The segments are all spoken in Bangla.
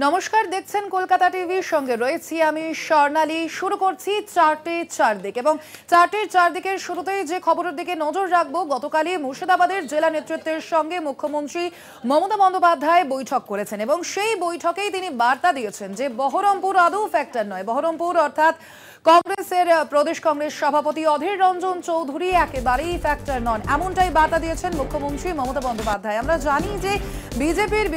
নমস্কার, দেখছেন কলকাতা টিভির সঙ্গে রয়েছি আমি স্বর্ণালী। শুরু করছি চারটে চারদিক এবং চারটের চারদিকের শুরুতেই যে খবরের দিকে নজর রাখবো, গতকালই মুর্শিদাবাদের জেলা নেতৃত্বের সঙ্গে মুখ্যমন্ত্রী মমতা বন্দ্যোপাধ্যায় বৈঠক করেছেন এবং সেই বৈঠকেই তিনি বার্তা দিয়েছেন যে বহরমপুর আদৌ ফ্যাক্টর নয়। বহরমপুর অর্থাৎ কংগ্রেসের প্রদেশ কংগ্রেস সভাপতি অধীর রঞ্জন চৌধুরী একেবারেই ফ্যাক্টর নন, এমনটাই বার্তা দিয়েছেন মুখ্যমন্ত্রী মমতা বন্দ্যোপাধ্যায়। আমরা জানি যে বিজেপির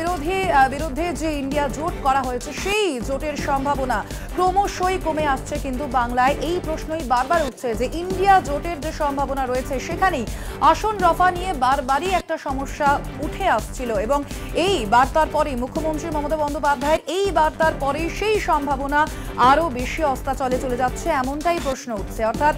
বিরুদ্ধে যে ইন্ডিয়া জোট করা হয়েছে, সেই জোটের সম্ভাবনা ক্রমশই কমে আসছে, কিন্তু বাংলায় এই প্রশ্নই বারবার উঠছে যে ইন্ডিয়া জোটের যে সম্ভাবনা রয়েছে সেখানেই আসন রফা নিয়ে বারবারই একটা সমস্যা উঠে আসছিল এবং এই বার্তার পরে মুখ্যমন্ত্রী মমতা বন্দ্যোপাধ্যায়ের এই বার্তার পরে সেই সম্ভাবনা আরো বেশি অস্তাচলে চলে যাচ্ছে, এমনটাই প্রশ্ন উঠছে। অর্থাৎ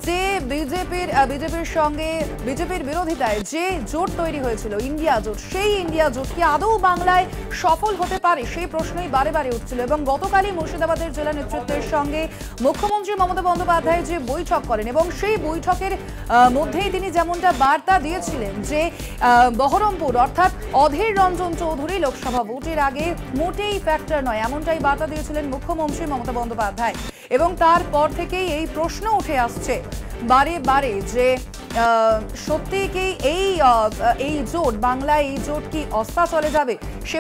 যে বিজেপির সঙ্গে বিজেপির বিরোধিতায় যে জোট তৈরি হয়েছিল ইন্ডিয়া জোট, সেই ইন্ডিয়া জোট কি আদৌ বাংলায় সফল হতে পারে, সেই প্রশ্নই বারে বারে উঠছিল। এবং গতকালই মুর্শিদাবাদের জেলা নেতৃত্বের সঙ্গে মুখ্যমন্ত্রী মমতা বন্দ্যোপাধ্যায় যে বৈঠক করেন এবং সেই বৈঠকের মধ্যেই তিনি যেমনটা বার্তা দিয়েছিলেন যে বহরমপুর অর্থাৎ অধীর রঞ্জন চৌধুরী লোকসভা ভোটের আগে মোটেই ফ্যাক্টর নয়, এমনটাই বার্তা দিয়েছিলেন মুখ্যমন্ত্রী মমতা বন্দ্যোপাধ্যায়। এবং তারপর থেকেই এই প্রশ্ন উঠে আসছে বারে বারে যে সত্যি কি এই জোট বাংলায় এই জোট কি অস্তা চলে যাবে, সে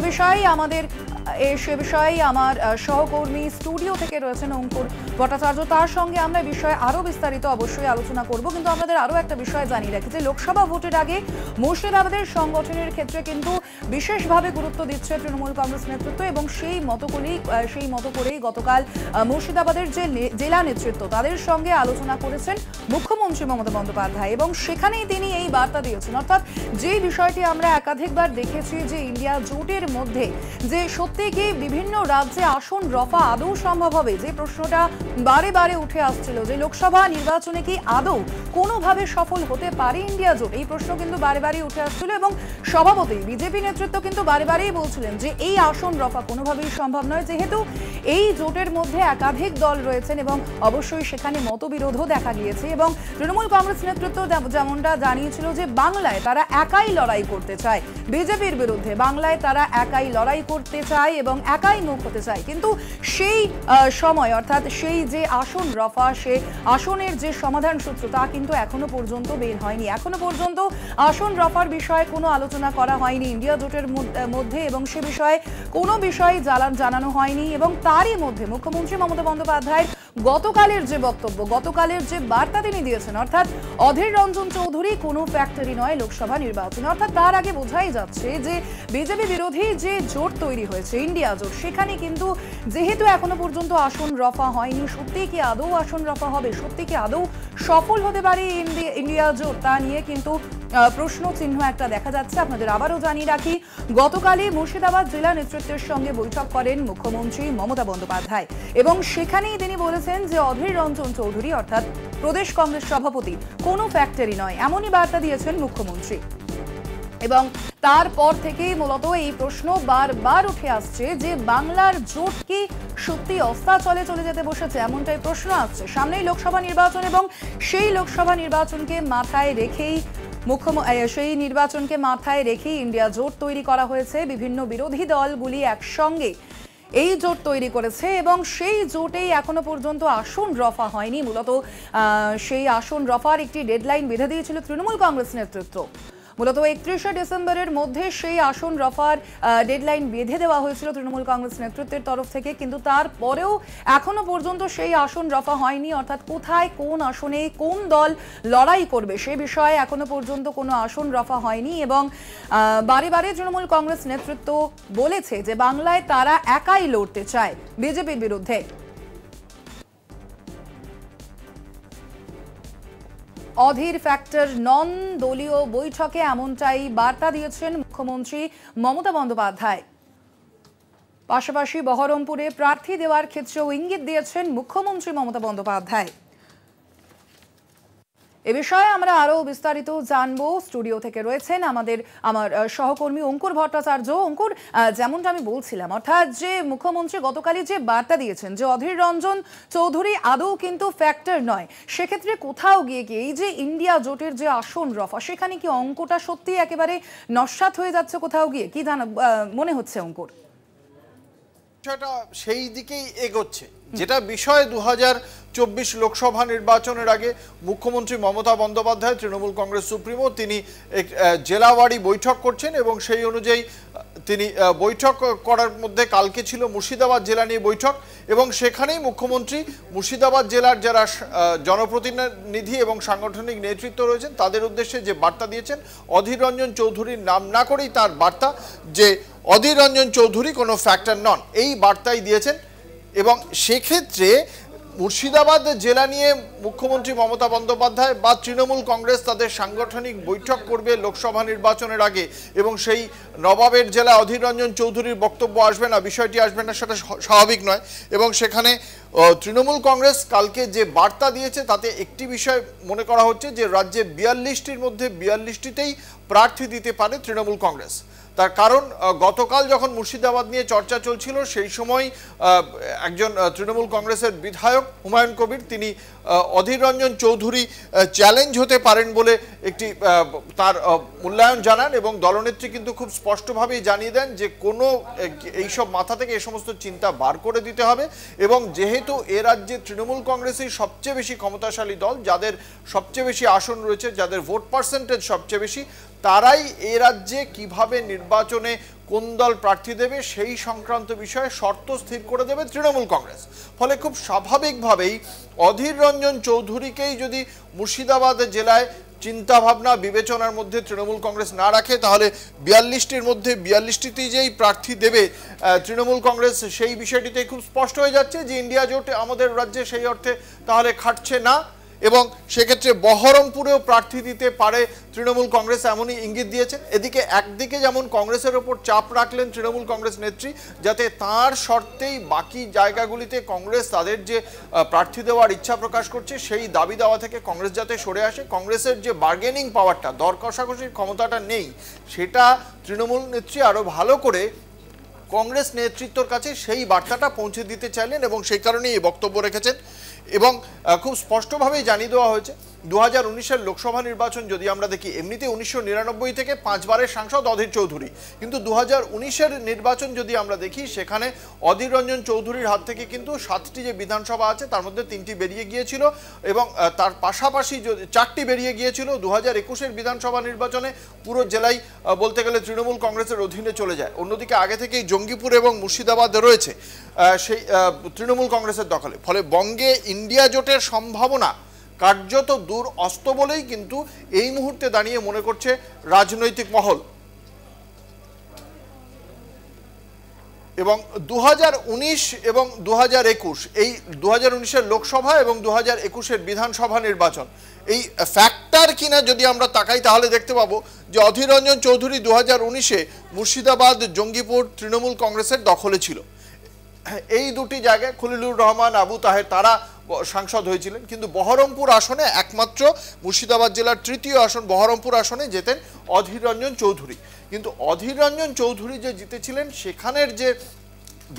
বিষয়ে আমার সহকর্মী স্টুডিও থেকে রয়েছেন অঙ্কুর ভট্টাচার্য, তার সঙ্গে আমরা এই বিষয়ে আরো বিস্তারিত অবশ্যই আলোচনা করব। কিন্তু আমাদের আরো একটা বিষয় জানিয়ে রাখি যে লোকসভা ভোটের আগে মুর্শিদাবাদের সংগঠনের ক্ষেত্রে কিন্তু বিশেষভাবে গুরুত্ব দিচ্ছে তৃণমূল কংগ্রেস নেতৃত্ব এবং সেই মতো করেই গতকাল মুর্শিদাবাদের যে জেলা নেতৃত্ব তাদের সঙ্গে আলোচনা করেছেন মুখ্যমন্ত্রী মমতা বন্দ্যোপাধ্যায় এবং সেখানেই তিনি এই বার্তা দিয়েছেন। অর্থাৎ যে বিষয়টি আমরা একাধিকবার দেখেছি যে ইন্ডিয়া জোটের মধ্যে যে সত্যি কি বিভিন্ন রাজ্যে আসন রফা আদৌ সম্ভব হবে, যে প্রশ্নটা বারে বারে উঠে আসছিল যে লোকসভা নির্বাচনে কি আদৌ কোনোভাবে সফল হতে পারে ইন্ডিয়া জোট, এই প্রশ্ন কিন্তু বারে বারে উঠে আসছিল এবং স্বভাবতই বিজেপি নেতৃত্ব কিন্তু বারে বারেই বলছিলেন যে এই আসন রফা কোনোভাবেই সম্ভব নয়, যেহেতু এই জোটের মধ্যে একাধিক দল রয়েছেন এবং অবশ্যই সেখানে মতবিরোধও দেখা গিয়েছে। এবং তৃণমূল কংগ্রেস নেতৃত্ব যেমনটা জানিয়েছিল যে বাংলায় তারা একাই লড়াই করতে চায় বিজেপির বিরুদ্ধে, বাংলায় তারা একাই লড়াই করতে চায় এবং একাই মুখ হতে চায়, কিন্তু সেই সময় অর্থাৎ সেই যে আসন রফা, সে আসনের যে সমাধান সূত্র তা কিন্তু এখনো পর্যন্ত বের হয়নি। এখনো পর্যন্ত আসন রফার বিষয়ে কোনো আলোচনা করা হয়নি ইন্ডিয়া জোটের মধ্যে এবং সে বিষয়ে কোনো বিষয় জানানো হয়নি। এবং তারই মধ্যে মুখ্যমন্ত্রী মমতা বন্দ্যোপাধ্যায়ের গতকালের যে বক্তব্য, গতকালের যে বার্তা তিনি দিয়েছেন, অর্থাৎ অধীর রঞ্জন চৌধুরী কোনো ফ্যাক্টরি নয় লোকসভা নির্বাচনে, অর্থাৎ তার আগে বোঝাই যাচ্ছে যে বিজেপি বিরোধী যে জোট তৈরি হয়েছে ইন্ডিয়া জোট, সেখানে কিন্তু যেহেতু এখনো পর্যন্ত আসন রফা হয়নি, সত্যি কি আদৌ আসন রফা হবে, সত্যি কি আদৌ সফল হতে পারে ইন্ডিয়া জোট, তা নিয়ে কিন্তু প্রশ্ন চিহ্ন একটা দেখা যাচ্ছে। আপনাদের আবারও জানিয়ে রাখি, গতকালই মুর্শিদাবাদ জেলা নেতৃত্বের সঙ্গে বৈঠক করেন মুখ্যমন্ত্রী মমতা বন্দ্যোপাধ্যায় এবং সেখানেই তিনি বলেছেন যে অধীর রঞ্জন চৌধুরী অর্থাৎ প্রদেশ কংগ্রেস সভাপতি কোনো ফ্যাক্টরি নয়, এমনই বার্তা দিয়েছেন মুখ্যমন্ত্রী। এবং তারপর থেকেই মূলত এই প্রশ্ন বারবার উঠে আসছে যে বাংলার জোট কি সত্যি অস্তাচলে চলে যেতে বসেছে, এমনটাই প্রশ্ন আসছে। সামনেই লোকসভা নির্বাচন এবং সেই লোকসভা নির্বাচনকে মাথায় রেখেই ইন্ডিয়া জোট তৈরি করা হয়েছে। বিভিন্ন বিরোধী দলগুলি একসঙ্গে এই জোট তৈরি করেছে এবং সেই জোটেই এখনো পর্যন্ত আসন রফা হয়নি। মূলত সেই আসন রফার একটি ডেডলাইন বেঁধে দিয়েছিল তৃণমূল কংগ্রেস নেতৃত্ব। মূলত 31শে ডিসেম্বরের মধ্যে সেই আসন রফার ডেডলাইন বেঁধে দেওয়া হয়েছিল তৃণমূল কংগ্রেস নেতৃত্বের তরফ থেকে, কিন্তু তারপরেও এখনো পর্যন্ত সেই আসন রফা হয়নি। অর্থাৎ কোথায় কোন আসনে কোন দল লড়াই করবে সে বিষয়ে এখনো পর্যন্ত কোনো আসন রফা হয়নি এবং বারে বারে তৃণমূল কংগ্রেস নেতৃত্ব বলেছে যে বাংলায় তারা একাই লড়তে চায় বিজেপির বিরুদ্ধে। অধীর ফ্যাক্টর নন দলীয় বৈঠকে এমনটাই বার্তা দিয়েছেন মুখ্যমন্ত্রী মমতা বন্দ্যোপাধ্যায়। পাশাপাশি বহরমপুরে প্রার্থী দেওয়ার ক্ষেত্রেও ইঙ্গিত দিয়েছেন মুখ্যমন্ত্রী মমতা বন্দ্যোপাধ্যায়। এ বিষয়ে আমরা আরো বিস্তারিত জানবো। স্টুডিও থেকে রয়েছেন আমার সহকর্মী অঙ্কুর ভট্টাচার্য। অঙ্কুর, যেমনটা আমি বলছিলাম, অর্থাৎ যে মুখ্যমন্ত্রী গতকালই যে বার্তা দিয়েছেন যে অধীর রঞ্জন চৌধুরী আদৌ কিন্তু ফ্যাক্টর নয়, সেক্ষেত্রে কোথাও গিয়ে এই যে ইন্ডিয়া জোটের যে আসন রফা, সেখানে কি অঙ্কটা সত্যি একেবারে নস্যাৎ হয়ে যাচ্ছে কোথাও গিয়ে, কি মনে হচ্ছে অঙ্কুর? বিষয়টা সেই দিকেই এগোচ্ছে, যেটা বিষয় 2024 লোকসভা নির্বাচনের আগে মুখ্যমন্ত্রী মমতা বন্দ্যোপাধ্যায় তৃণমূল কংগ্রেস সুপ্রিমো তিনি জেলাওয়ারি বৈঠক করছেন এবং সেই অনুযায়ী তিনি বৈঠক করার মধ্যে কালকে ছিল মুর্শিদাবাদ জেলা নিয়ে বৈঠক এবং সেখানেই মুখ্যমন্ত্রী মুর্শিদাবাদ জেলার যারা জনপ্রতিনিধি এবং সাংগঠনিক নেতৃত্ব রয়েছেন তাদের উদ্দেশ্যে যে বার্তা দিয়েছেন, অধীর রঞ্জন চৌধুরীর নাম না করেই তার বার্তা যে অধীর রঞ্জন চৌধুরী কোনো ফ্যাক্টর নন, এই বার্তাই দিয়েছেন। এবং সেক্ষেত্রে মুর্শিদাবাদ জেলা নিয়ে মুখ্যমন্ত্রী মমতা বন্দ্যোপাধ্যায় বা তৃণমূল কংগ্রেস তাদের সাংগঠনিক বৈঠক করবে লোকসভা নির্বাচনের আগে এবং সেই নবাবের জেলা অধীর রঞ্জন চৌধুরীর বক্তব্য আসবে না, বিষয়টি আসবে না, সেটা স্বাভাবিক নয়। এবং সেখানে তৃণমূল কংগ্রেস কালকে যে বার্তা দিয়েছে তাতে একটি বিষয় মনে করা হচ্ছে যে রাজ্যে 42টির মধ্যে 42টিতেই প্রার্থী দিতে পারে তৃণমূল কংগ্রেস। তার কারণ গতকাল যখন মুর্শিদাবাদ নিয়ে চর্চা চলছিল সেই সময় একজন তৃণমূল কংগ্রেসের বিধায়ক হুমায়ুন কবির তিনি অধীর রঞ্জন চৌধুরী চ্যালেঞ্জ হতে পারেন বলে একটি তার মূল্যায়ন জানান এবং দলনেত্রী কিন্তু খুব স্পষ্টভাবেই জানিয়ে দেন যে কোনো এইসব মাথা থেকে এই সমস্ত চিন্তা বার করে দিতে হবে এবং যেহেতু এ রাজ্যে তৃণমূল কংগ্রেসই সবচেয়ে বেশি ক্ষমতাশালী দল, যাদের সবচেয়ে বেশি আসন রয়েছে, যাদের ভোট পার্সেন্টেজ সবচেয়ে বেশি, তারাই এ রাজ্যে কিভাবে নির্বাচনে কোন দল প্রার্থী দেবে সেই সংক্রান্ত বিষয়ে শর্ত স্থির করে দেবে তৃণমূল কংগ্রেস। ফলে খুব স্বাভাবিকভাবেই অধীর রঞ্জন চৌধুরীকেই যদি মুর্শিদাবাদ জেলায় চিন্তাভাবনা বিবেচনার মধ্যে তৃণমূল কংগ্রেস না রাখে তাহলে 42টির মধ্যে 42টিতেই যেই প্রার্থী দেবে তৃণমূল কংগ্রেস, সেই বিষয়টিতে খুব স্পষ্ট হয়ে যাচ্ছে যে ইন্ডিয়া জোট আমাদের রাজ্যে সেই অর্থে তাহলে খাটছে না এবং সেক্ষেত্রে বহরমপুরেও প্রার্থী দিতে পারে তৃণমূল কংগ্রেস, এমনই ইঙ্গিত দিয়েছেন। এদিকে একদিকে যেমন কংগ্রেসের ওপর চাপ রাখলেন তৃণমূল কংগ্রেস নেত্রী যাতে তার শর্তেই বাকি জায়গাগুলিতে কংগ্রেস তাদের যে প্রার্থী দেওয়ার ইচ্ছা প্রকাশ করছে সেই দাবি দেওয়া থেকে কংগ্রেস যাতে সরে আসে, কংগ্রেসের যে বার্গেনিং পাওয়ারটা, দর কষাকষির ক্ষমতাটা নেই, সেটা তৃণমূল নেত্রী আরও ভালো করে কংগ্রেস নেতৃত্বর কাছে সেই বার্তাটা পৌঁছে দিতে চাইলেন এবং সেই কারণেই এই বক্তব্য রেখেছেন। এবং খুব স্পষ্টভাবেই জানিয়ে দেওয়া হয়েছে 2019-এর লোকসভা নির্বাচন যদি আমরা দেখি, এমনিতে 1999 থেকে 5 বারের সাংসদ অধীর চৌধুরী, কিন্তু 2019-এর নির্বাচন যদি আমরা দেখি সেখানে অধীর রঞ্জন চৌধুরীর হাত থেকে কিন্তু 7টি যে বিধানসভা আছে তার মধ্যে 3টি বেরিয়ে গিয়েছিল এবং তার পাশাপাশি 4টি বেরিয়ে গিয়েছিল। 2021-এর বিধানসভা নির্বাচনে পুরো জেলাই বলতে গেলে তৃণমূল কংগ্রেসের অধীনে চলে যায়। অন্যদিকে আগে থেকেই জঙ্গিপুর এবং মুর্শিদাবাদ রয়েছে সেই তৃণমূল কংগ্রেসের দখলে। ফলে বঙ্গে ইন্ডিয়া জোটের সম্ভাবনা কার্যত দূর অস্ত বলেই কিন্তু এই মুহূর্তে দাঁড়িয়ে মনে করছে রাজনৈতিক মহল। এবং 2019 এবং 2021 এই 2019-এর লোকসভা এবং 2021-এর বিধানসভা নির্বাচন এই ফ্যাক্টর কিনা যদি আমরা তাকাই তাহলে দেখতে পাবো যে অধীর রঞ্জন চৌধুরী 2019-এ মুর্শিদাবাদ জঙ্গিপুর তৃণমূল কংগ্রেসের দখলে ছিল। এই দুটি জায়গায় খলিলুর রহমান, আবু তাহের তারা সাংসদ হয়েছিলেন, কিন্তু বহরমপুর আসনে একমাত্র মুর্শিদাবাদ জেলার তৃতীয় আসন বহরমপুর আসনে যেতেন অধীর রঞ্জন চৌধুরী। কিন্তু অধীর রঞ্জন চৌধুরী যে জিতেছিলেন সেখানের যে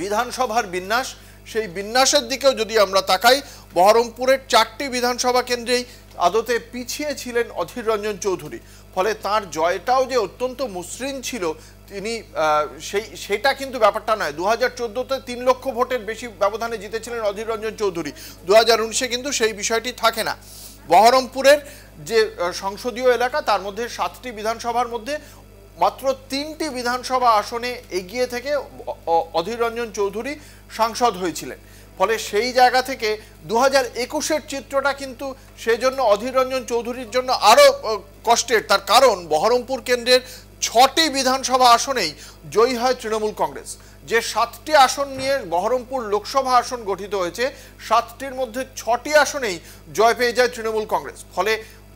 বিধানসভার বিন্যাস, সেই বিন্যাসের দিকেও যদি আমরা তাকাই বহরমপুরের 4টি বিধানসভা কেন্দ্রেই আদতে পিছিয়ে ছিলেন অধীর রঞ্জন চৌধুরী। ফলে তার জয়টাও যে অত্যন্ত মসৃণ ছিল তিনি সেটা কিন্তু ব্যাপারটা নয়। 2014-তে 3 লক্ষ ভোটের বেশি ব্যবধানে জিতেছিলেন অধীর রঞ্জন চৌধুরী, 2019-এ কিন্তু সেই বিষয়টি থাকে না। বহরমপুরের যে সংসদীয় এলাকা তার মধ্যে 7টি বিধানসভার মধ্যে মাত্র 3টি বিধানসভা আসনে এগিয়ে থেকে অধীর রঞ্জন চৌধুরী সাংসদ হয়েছিলেন। ফলে সেই জায়গা থেকে 2021-এর চিত্রটা কিন্তু সেই জন্য অধীর রঞ্জন চৌধুরীর জন্য আরও কষ্টের। তার কারণ বহরমপুর কেন্দ্রের 6টি বিধানসভা আসনেই জয়ী হয় তৃণমূল কংগ্রেস। যে 7টি আসন নিয়ে বহরমপুর লোকসভা আসন গঠিত হয়েছে 7টির মধ্যে 6টি আসনেই জয় পেয়ে যায় তৃণমূল কংগ্রেস। ফলে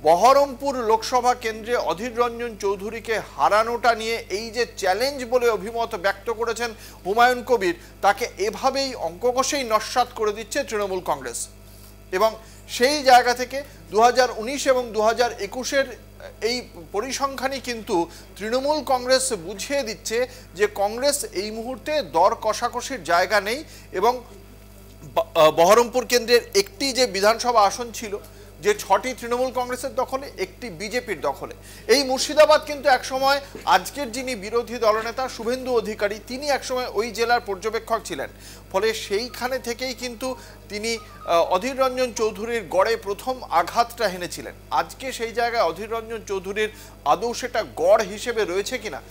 বহরমপুর লোকসভা কেন্দ্রে অধীর রঞ্জন চৌধুরীকে হারানোটা নিয়ে এই যে চ্যালেঞ্জ বলে অভিমত ব্যক্ত করেছেন হুমায়ুন কবির, তাকে এভাবেই অঙ্ক কষেই নস্যাৎ করে দিচ্ছে তৃণমূল কংগ্রেস। এবং সেই জায়গা থেকে 2019 এবং 2021-এর এই পরিসংখ্যানই কিন্তু তৃণমূল কংগ্রেস বুঝিয়ে দিচ্ছে যে কংগ্রেস এই মুহূর্তে দর কষাকষির জায়গা নেই এবং বহরমপুর কেন্দ্রের একটি যে বিধানসভা আসন ছিল যে 6টি তৃণমূল কংগ্রেসের দখলে, 1টি বিজেপির দখলে। এই মুর্শিদাবাদ কিন্তু একসময় আজকের যিনি বিরোধী দলনেতা শুভেন্দু অধিকারী, তিনি একসময় ওই জেলার পর্যবেক্ষক ছিলেন। ফলে সেইখানে থেকেই কিন্তু তিনি অধীর রঞ্জন চৌধুরীর গড়ে প্রথম আঘাতটা হেনেছিলেন। আজকে সেই জায়গায় অধীর রঞ্জন চৌধুরীর আদৌ সেটা গড় হিসেবে রয়েছে কিনা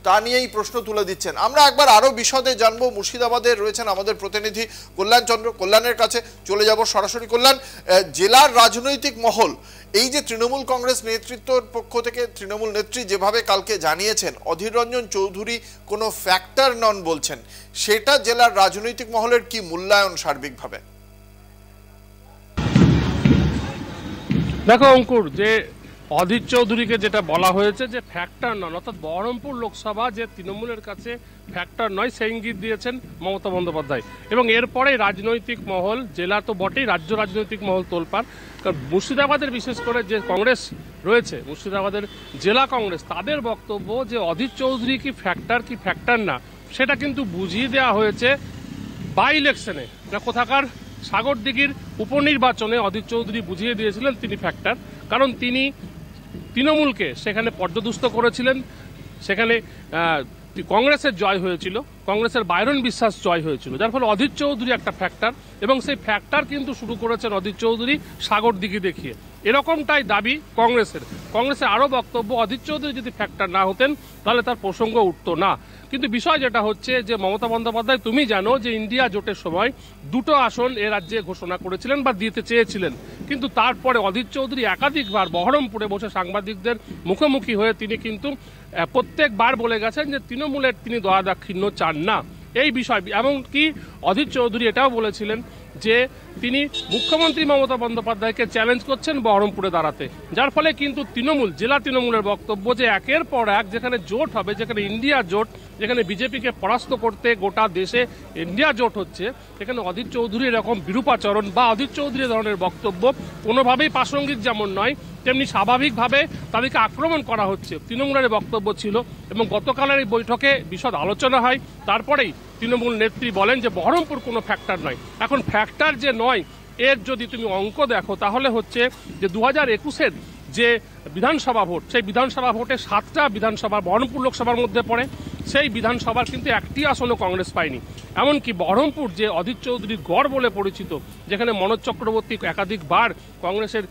তা নিয়েই প্রশ্ন তুলে দিচ্ছেন। আমরা একবার আরো বিশদে জানবো। মুর্শিদাবাদে রয়েছেন আমাদের প্রতিনিধি কল্যাণ চন্দ্র, কল্যাণের কাছে চলে যাব সরাসরি। কল্যাণ, জেলার রাজনৈতিক মহল এই যে তৃণমূল কংগ্রেস নেতৃত্বর পক্ষ থেকে তৃণমূল নেত্রী যেভাবে কালকে জানিয়েছেন অধীর রঞ্জন চৌধুরী কোনো ফ্যাক্টর নন বলছেন, সেটা জেলার রাজনৈতিক মহলের কি মূল্যায়ন সার্বিকভাবে? দেখো অঙ্কুর, যে অধীর চৌধুরীকে যেটা বলা হয়েছে যে ফ্যাক্টর নন, অর্থাৎ বহরমপুর লোকসভা যে তৃণমূলের কাছে ফ্যাক্টর নয় সেই ইঙ্গিত দিয়েছেন মমতা বন্দ্যোপাধ্যায়। এবং এরপরে রাজনৈতিক মহল, জেলা তো বটেই, রাজ্য রাজনৈতিক মহল তোলপাড়। কারণ মুর্শিদাবাদের বিশেষ করে যে কংগ্রেস রয়েছে, মুর্শিদাবাদের জেলা কংগ্রেস, তাদের বক্তব্য যে অধীর চৌধুরী কি ফ্যাক্টর না, সেটা কিন্তু বুঝিয়ে দেওয়া হয়েছে বাই ইলেকশনে। কোথাকার সাগরদিঘির উপনির্বাচনে অধীর চৌধুরী বুঝিয়ে দিয়েছিলেন তিনি ফ্যাক্টর, কারণ তিনি তৃণমূলকে সেখানে পর্যদুস্ত করেছিলেন। সেখানে কংগ্রেসের জয় হয়েছিল, কংগ্রেসের বাইরন বিশ্বাস জয় হয়েছিল, যার ফলে অধীর চৌধুরী একটা ফ্যাক্টর। এবং সেই ফ্যাক্টর কিন্তু শুরু করেছেন অধীর চৌধুরী সাগরদিঘি দেখিয়ে। এরকমটাই দাবি কংগ্রেসের। কংগ্রেসের আরও বক্তব্য, অধীর চৌধুরী যদি ফ্যাক্টর না হতেন তাহলে তার প্রসঙ্গ উঠতো না। কিন্তু বিষয় যেটা হচ্ছে যে মমতা বন্দ্যোপাধ্যায়, তুমি জানো যে ইন্ডিয়া জোটের সময় 2টো আসন এ রাজ্যে ঘোষণা করেছিলেন বা দিতে চেয়েছিলেন, কিন্তু তারপরে অধীর চৌধুরী একাধিকবার বহরমপুরে বসে সাংবাদিকদের মুখোমুখি হয়ে তিনি কিন্তু প্রত্যেকবার বলে গেছেন যে তৃণমূলের তিনি দয়া দাক্ষিণ্য চান না এই বিষয়। এমনকি অধীর চৌধুরী এটাও বলেছিলেন যে তিনি মুখ্যমন্ত্রী মমতা বন্দ্যোপাধ্যায়কে চ্যালেঞ্জ করছেন বহরমপুরে দাঁড়াতে, যার ফলে কিন্তু তৃণমূল, জেলা তৃণমূলের বক্তব্য যে একের পর এক যেখানে জোট হবে, যেখানে ইন্ডিয়া জোট, যেখানে বিজেপিকে পরাস্ত করতে গোটা দেশে ইন্ডিয়া জোট হচ্ছে, সেখানে অধীর চৌধুরী এরকম বিরূপাচরণ বা অধীর চৌধুরী ধরনের বক্তব্য কোনোভাবেই প্রাসঙ্গিক যেমন নয়, তেমনি স্বাভাবিকভাবে তাদেরকে আক্রমণ করা হচ্ছে তৃণমূলের বক্তব্য ছিল। এবং গতকালের এই বৈঠকে বিশদ আলোচনা হয়, তারপরেই তৃণমূল নেত্রী বলেন যে বহরমপুর কোনো ফ্যাক্টর নয়। এখন ফ্যাক্টর যে নয় এর যদি তুমি অঙ্ক দেখো তাহলে হচ্ছে যে 2021-এর যে বিধানসভা ভোট, সেই বিধানসভা ভোটে 7টা বিধানসভা বহরমপুর লোকসভার মধ্যে পড়ে। সেই বিধানসভার কিন্তু 1টি আসনও কংগ্রেস পায়নি। এমনকি বহরমপুর যে অধীর চৌধুরীর গড় বলে পরিচিত, যেখানে মনোজ চক্রবর্তী একাধিকবার কংগ্রেসের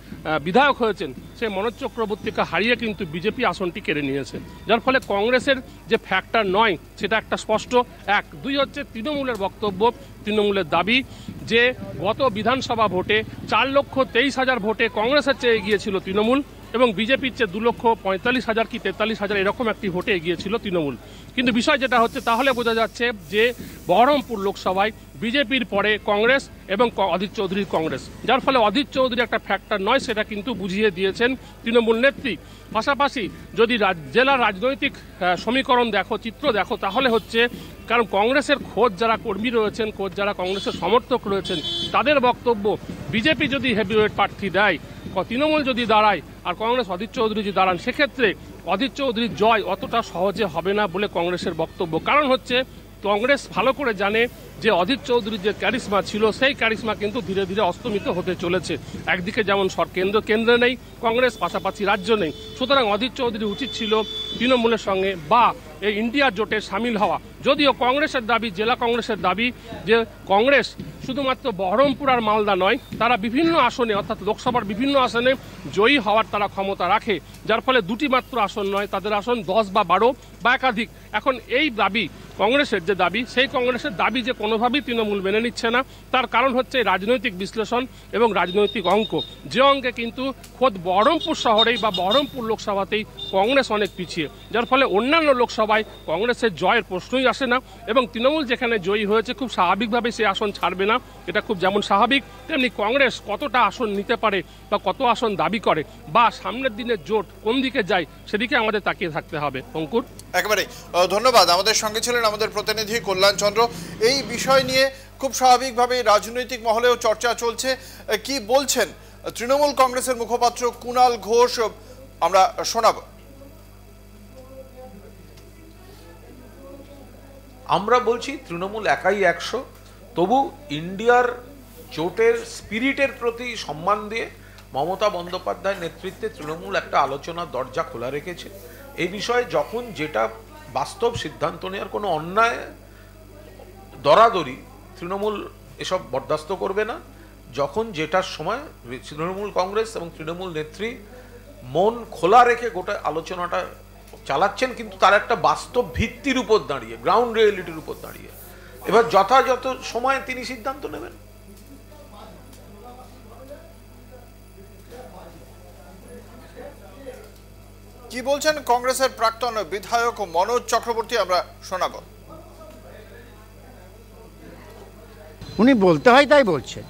বিধায়ক হয়েছেন, সেই মনোজ চক্রবর্তীকে হারিয়ে কিন্তু বিজেপি আসনটি কেড়ে নিয়েছে, যার ফলে কংগ্রেসের যে ফ্যাক্টর নয় সেটা একটা স্পষ্ট। 1, 2 হচ্ছে তৃণমূলের বক্তব্য, তৃণমূলের দাবি যে গত বিধানসভা ভোটে 4,23,000 ভোটে কংগ্রেসের চেয়ে এগিয়েছিল তৃণমূল, এবং বিজেপির চেয়ে 2,45,000 কি 43,000 এরকম একটি ভোটে এগিয়েছিল তৃণমূল। কিন্তু বিষয় যেটা হচ্ছে, তাহলে বোঝা যাচ্ছে যে বহরমপুর লোকসভায় বিজেপির পরে কংগ্রেস এবং অধীর চৌধুরীর কংগ্রেস, যার ফলে অধীর চৌধুরী একটা ফ্যাক্টর নয় সেটা কিন্তু বুঝিয়ে দিয়েছেন তৃণমূল নেত্রী। পাশাপাশি যদি জেলার রাজনৈতিক সমীকরণ দেখো, চিত্র দেখো, তাহলে হচ্ছে কারণ কংগ্রেসের খোঁজ যারা কর্মী রয়েছেন, খোঁজ যারা কংগ্রেসের সমর্থক রয়েছেন, তাদের বক্তব্য বিজেপি যদি হেভিওয়েট প্রার্থী দেয়, তৃণমূল যদি দাঁড়ায় আর কংগ্রেস অধীর চৌধুরী যদি দাঁড়ান, সেক্ষেত্রে অধীর চৌধুরীর জয় অতটা সহজে হবে না বলে কংগ্রেসের বক্তব্য। কারণ হচ্ছে কংগ্রেস ভালো করে জানে যে অধীর চৌধুরীর যে ক্যারিশমা ছিল, সেই ক্যারিশমা কিন্তু ধীরে ধীরে অস্তমিত হতে চলেছে। একদিকে যেমন কেন্দ্রে নেই কংগ্রেস, পাশাপাশি রাজ্য নেই। সুতরাং অধীর চৌধুরী উচিত ছিল তৃণমূলের সঙ্গে বা এই ইন্ডিয়া জোটে সামিল হওয়া। যদিও কংগ্রেসের দাবি, জেলা কংগ্রেসের দাবি যে কংগ্রেস শুধুমাত্র বহরমপুর আর মালদা নয়, তারা বিভিন্ন আসনে, অর্থাৎ লোকসভার বিভিন্ন আসনে জয়ী হওয়ার তারা ক্ষমতা রাখে, যার ফলে 2টি মাত্র আসন নয়, তাদের আসন 10 বা 12 বা একাধিক। এখন এই দাবি কংগ্রেসের যে দাবি, সেই কংগ্রেসের দাবি যে কোনোভাবেই তৃণমূল মেনে নিচ্ছে না, তার কারণ হচ্ছে রাজনৈতিক বিশ্লেষণ এবং রাজনৈতিক অঙ্ক। যে অঙ্কে কিন্তু খোদ বহরমপুর শহরেই বা বহরমপুর লোকসভাতেই কংগ্রেস অনেক পিছিয়ে, যার ফলে অন্যান্য লোকসভায় কংগ্রেসের জয়ের প্রশ্নই আসে না। এবং তৃণমূল যেখানে জয়ী হয়েছে, খুব স্বাভাবিকভাবে সে আসন ছাড়বে না, এটা খুব যেমন স্বাভাবিক, তেমনি কংগ্রেস কতটা আসন নিতে পারে বা কত আসন দাবি করে বা সামনের দিনের জোট কোন দিকে যায়, সেদিকে আমাদের তাকিয়ে থাকতে হবে। অঙ্কুর, একেবারে ধন্যবাদ। আমাদের সঙ্গে ছিলেন আমাদের প্রতিনিধি কল্যাণ চন্দ্র। এই বিষয় নিয়ে খুব স্বাভাবিকভাবে রাজনৈতিক মহলেও চর্চা চলছে। কি বলছেন তৃণমূল কংগ্রেসের মুখপাত্র কুণাল ঘোষ, আমরা শোনাব। আমরা বলছি তৃণমূল একাই 100, তবু ইন্ডিয়ার জোটের স্পিরিটের প্রতি সম্মান দিয়ে মমতা বন্দ্যোপাধ্যায়ের নেতৃত্বে তৃণমূল একটা আলোচনার দরজা খোলা রেখেছে। এই বিষয়ে যখন যেটা বাস্তব সিদ্ধান্ত নেওয়ার কোনো অন্যায় দরাদরি তৃণমূল এসব বরদাস্ত করবে না। যখন যেটার সময় তৃণমূল কংগ্রেস এবং তৃণমূল নেত্রী মন খোলা রেখে গোটা আলোচনাটা চালাচ্ছেন, কিন্তু তার একটা বাস্তব ভিত্তির উপর দাঁড়িয়ে, গ্রাউন্ড রিয়েলিটির উপর দাঁড়িয়ে। এবার যথাযথ সময়ে তিনি সিদ্ধান্ত নেবেন। কি বলছেন কংগ্রেসের প্রাক্তন বিধায়ক মনোজ চক্রবর্তী, আমরা শোনাবো। উনি বলতে হয় তাই বলছেন,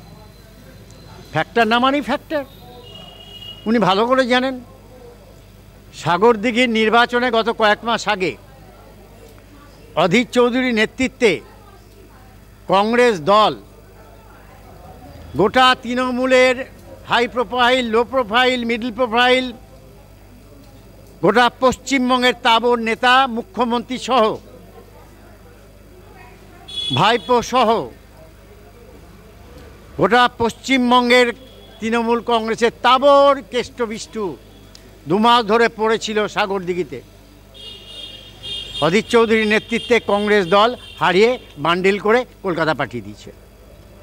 ফ্যাক্টর না মানি ফ্যাক্টর। উনি ভালো করে জানেন সাগরদিঘির নির্বাচনে গত কয়েক মাস আগে অধীর চৌধুরীর নেতৃত্বে কংগ্রেস দল গোটা তৃণমূলের high profile, low profile, middle profile, গোটা পশ্চিমবঙ্গের তাবড় নেতা, মুখ্যমন্ত্রী সহ, ভাইপো সহ গোটা পশ্চিমবঙ্গের তৃণমূল কংগ্রেসের তাবড় কেষ্টবিষ্টু 2 মাস ধরে পড়েছিল সাগরদিঘিতে। অধীর চৌধুরীর নেতৃত্বে কংগ্রেস দল হারিয়ে বান্ডিল করে কলকাতা পাঠিয়ে দিয়েছে।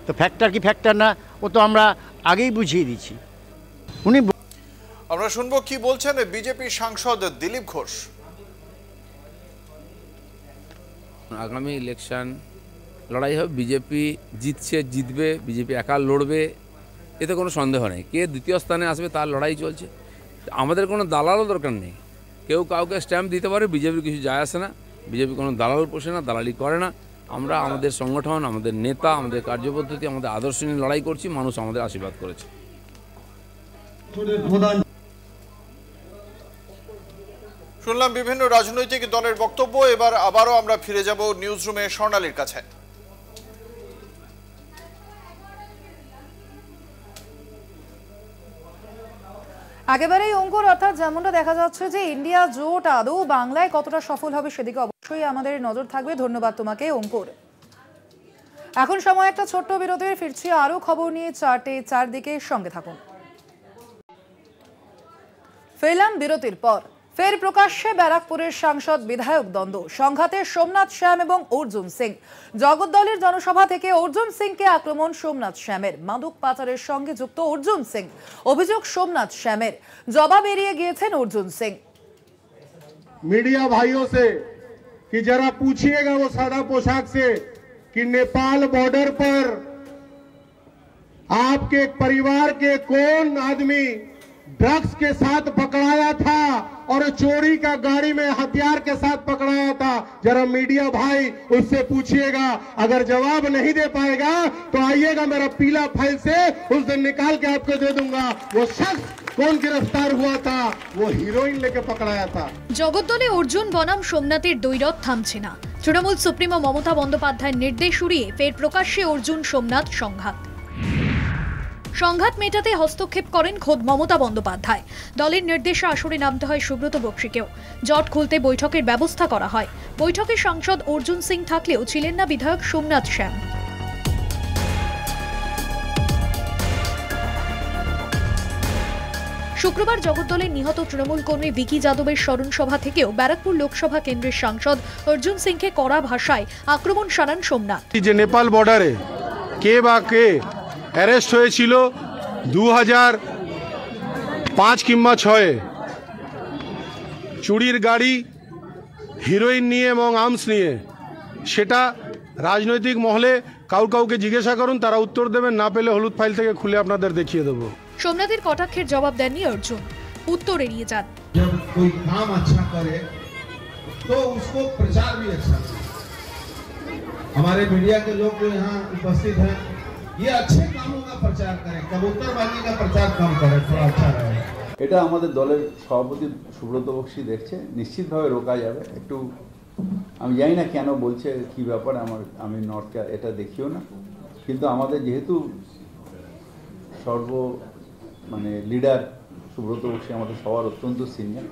তো ফ্যাক্টর কি ফ্যাক্টর না, ও তো আমরা আগেই বুঝিয়ে দিচ্ছি। উনি আমরা শুনবো কি বলছেন বিজেপি সাংসদ দিলীপ ঘোষ। আগামী ইলেকশন লড়াই হবে, বিজেপি জিতবে, বিজেপি একা লড়বে, এতে কোনো সন্দেহ নেই। কে দ্বিতীয় স্থানে আসবে তার লড়াই চলছে। আমাদের কোনো দালালও দরকার নেই। কেউ কাউকে স্ট্যাম্প দিতে পারে, বিজেপির কিছু যায় আসে না। বিজেপি কোনো দালাল পোষে না, দালালি করে না। আমরা আমাদের সংগঠন, আমাদের নেতা, আমাদের কার্যপদ্ধতি, আমাদের আদর্শ নিয়ে লড়াই করছি। মানুষ আমাদের আশীর্বাদ করেছে। শুনলাম বিভিন্ন রাজনৈতিক দলের বক্তব্য। এবার আবারও আমরা ফিরে যাব নিউজ রুমে স্বর্ণালীর কাছে। একেবারেই অঙ্কুর, অর্থাৎ যেমনটা দেখা যাচ্ছে যে ইন্ডিয়া জোট আদৌ বাংলায় কতটা সফল হবে সেদিকে অবশ্যই আমাদের নজর থাকবে। ধন্যবাদ তোমাকে অঙ্কুর। এখন সময় একটা ছোট্ট বিরতির, ফিরছি আরো খবর নিয়ে 4টে 4 দিকে, সঙ্গে থাকুন। ফেরলাম বিরতির পর। ফের প্রকাশ্যে ব্যারাকপুরের সাংসদ বিধায়ক দ্বন্দ্ব, সংঘাতে সোমনাথ শ্যাম এবং অর্জুন সিং। জগদ্দলের জনসভা থেকে অর্জুন সিংকে আক্রমণ সোমনাথ শ্যামের। মাদক পাচারের সঙ্গে যুক্ত অর্জুন সিং, অভিযোগ সোমনাথ শ্যামের। জবাব এড়িয়ে গিয়েছেন অর্জুন সিং। मीडिया भाइयों से कि जरा पूछिएगा वो सादा पोशाक से कि नेपाल बॉर्डर पर आपके परिवार के कौन आदमी ड्रग्स के साथ पकड़ाया था और चोरी का गाड़ी में हथियार के साथ पकड़ाया था। जरा मीडिया भाई उससे पूछिएगा। अगर जवाब नहीं दे पाएगा तो आइएगा मेरा पीला फाइल से, उस दिन निकाल के आपको दे दूंगा वो शख्स कौन गिरफ्तार हुआ था, वो हीरोइन लेके पकड़ाया था। জগদ্দলে অর্জুন বনাম সোমনাথের দৈরথ থামছে না। তৃণমূল সুপ্রিমো মমতা বন্দ্যোপাধ্যায়ের নির্দেশ উড়িয়ে ফের প্রকাশ্যে অর্জুন সোমনাথ সংঘাত মেটাতে হস্তক্ষেপ করেন খোদ মমতা বন্দ্যোপাধ্যায়। দলের নির্দেশে আসরে নামতে হয় সুব্রত বক্সিকেও। জট খুলতে বৈঠকের ব্যবস্থা করা হয়। বৈঠকে সাংসদ অর্জুন সিং থাকলেও ছিলেন না বিধায়ক সোমনাথ শ্যাম। শুক্রবার জগদ্দলের নিহত তৃণমূল কর্মী ভিকি যাদবের স্মরণ সভা থেকেও ব্যারাকপুর লোকসভা কেন্দ্রের সাংসদ অর্জুন সিংকে কড়া ভাষায় আক্রমণ শানান সোমনাথ। যে নেপাল বর্ডারে কে বা কে অ্যারেস্ট হয়েছিল 2005 কিংবা 6-এ, চুরির গাড়ি, হিরোইন নিয়ে এবং আর্মস নিয়ে, সেটা রাজনৈতিক মহলে কাউকে জিজ্ঞাসা করুন, তারা উত্তর দেবেন। না পেলে হলুদ ফাইল থেকে খুলে আপনাদের দেখিয়ে দেবো। সোমনাথের কটাক্ষের জবাব দেননি অর্জুন, উত্তর এড়িয়ে যান। जब कोई काम अच्छा करे तो उसको प्रचार भी अच्छा करे। हमारे मीडिया के लोग जो यहाँ उपस्थित हैं ये अच्छे कामों का प्रचार करें, कबूतरबाजी का प्रचार कम करें, थोड़ा अच्छा रहे। এটা আমাদের দলের সভাপতি সুব্রত বক্সি দেখছে, নিশ্চিতভাবে রোকা যাবে। একটু আমি জানি না কেন বলছে, কি ব্যাপার, আমি নর্থকে এটা দেখিও না, কিন্তু আমাদের যেহেতু লিডার সুব্রত বক্সি আমাদের সবার অত্যন্ত সিনিয়র,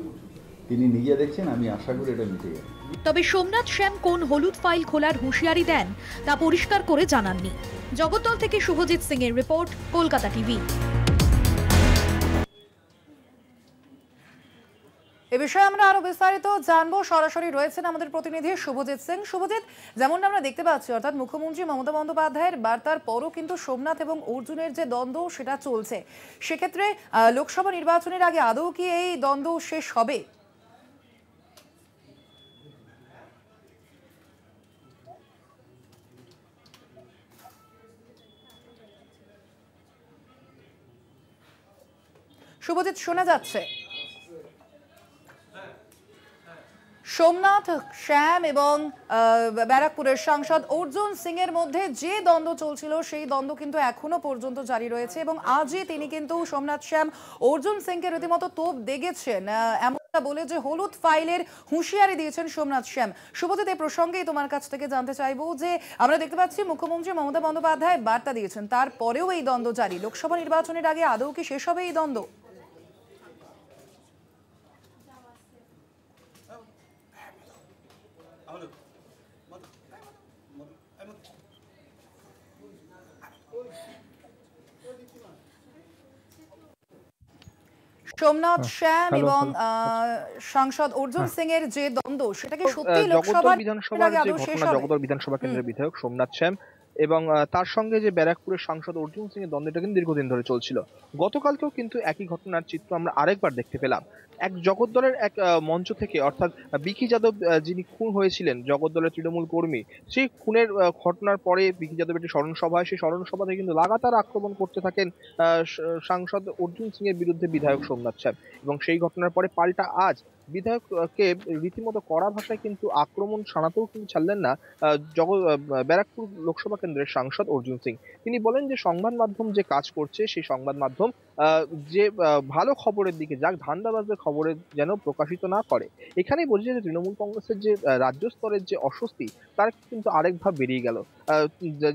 তিনি নিজে দেখছেন, আমি আশা করি এটা মিটে যাবে। তবে সোমনাথ শ্যাম কোন হলুদ ফাইল খোলার হুঁশিয়ারি দেন তা পরিষ্কার করে জানাননি। জগদ্দল থেকে শুভজিৎ সিং এর রিপোর্ট, কলকাতা টিভি। এ বিষয়ে আমরা আরো বিস্তারিত জানবো। সরাসরি রয়েছেন আমাদের প্রতিনিধি শুভজিৎ সিং। শুভজিৎ, যেমনটা আমরা দেখতে পাচ্ছি, অর্থাৎ মুখ্যমন্ত্রী মমতা বন্দ্যোপাধ্যায়ের বার্তার পরও কিন্তু সোমনাথ এবং অর্জুনের যে দ্বন্দ্ব সেটা চলছে, সেক্ষেত্রে লোকসভা নির্বাচনের আগে আদৌ কি এই দ্বন্দ্ব শেষ হবে? শুভজিৎ, শোনা যাচ্ছে? সোমনাথ, শ্যাম এবং ব্যারাকপুরের সাংসদ অর্জুন সিং এর মধ্যে যে দ্বন্দ্ব চলছিল সেই দ্বন্দ্ব কিন্তু এখনো পর্যন্ত জারি রয়েছে এবং আজই তিনি কিন্তু সোমনাথ, শ্যাম, অর্জুন সিংকে রীতিমতো তোপ দেগেছেন, এমনটা বলে যে হলুদ ফাইলের হুঁশিয়ারি দিয়েছেন সোমনাথ, শ্যাম। শুভজিৎ, এই প্রসঙ্গেই তোমার কাছ থেকে জানতে চাইবো যে আমরা দেখতে পাচ্ছি মুখ্যমন্ত্রী মমতা বন্দ্যোপাধ্যায় বার্তা দিয়েছেন, তারপরেও এই দ্বন্দ্ব জারি। লোকসভা নির্বাচনের আগে আদৌ কি শেষ হবে এই দ্বন্দ্ব? সোমনাথ, শ্যাম এবং সাংসদ অর্জুন সিং এর যে দ্বন্দ্ব, সেটাকে সত্যি লোকসভা বিধানসভার যে ঘটনা, জগদ্দল বিধানসভা কেন্দ্রের বিধায়ক সোমনাথ, শ্যাম এবং তার সঙ্গে যে ব্যারাকপুরের সাংসদ অর্জুন সিং এর দ্বন্দ্বটা কিন্তু দীর্ঘদিন ধরে চলছিল। গতকালকেও কিন্তু একই ঘটনার চিত্র আমরা আরেকবার দেখতে পেলাম। এক জগদ্দলের এক মঞ্চ থেকে, অর্থাৎ বিকি যাদব যিনি খুন হয়েছিলেন, জগদ্দলের তৃণমূল কর্মী, সেই খুনের ঘটনার পরে বিকি যাদব একটি স্মরণ সভা হয়, সেই স্মরণ সভা থেকে কিন্তু লাগাতার আক্রমণ করতে থাকেন সাংসদ অর্জুন সিং এর বিরুদ্ধে বিধায়ক সোমনাথ, শ্যাম। এবং সেই ঘটনার পরে পাল্টা আজ বিধায়ককে রীতিমতো কড়া ভাষায় কিন্তু আক্রমণ শানাতেও কিন্তু ছাড়লেন না ব্যারাকপুর লোকসভা কেন্দ্রের সাংসদ অর্জুন সিং। তিনি বলেন যে সংবাদ মাধ্যম যে কাজ করছে, সেই সংবাদ মাধ্যম যে ভালো খবরের দিকে যাক, ধান্দাবাজের খবরে যেন প্রকাশিত না করে। এখানেই বোঝা যায় তৃণমূল কংগ্রেসের যে রাজ্য স্তরের যে অস্বস্তি, তার কিন্তু আরেক ভাব বেরিয়ে গেল।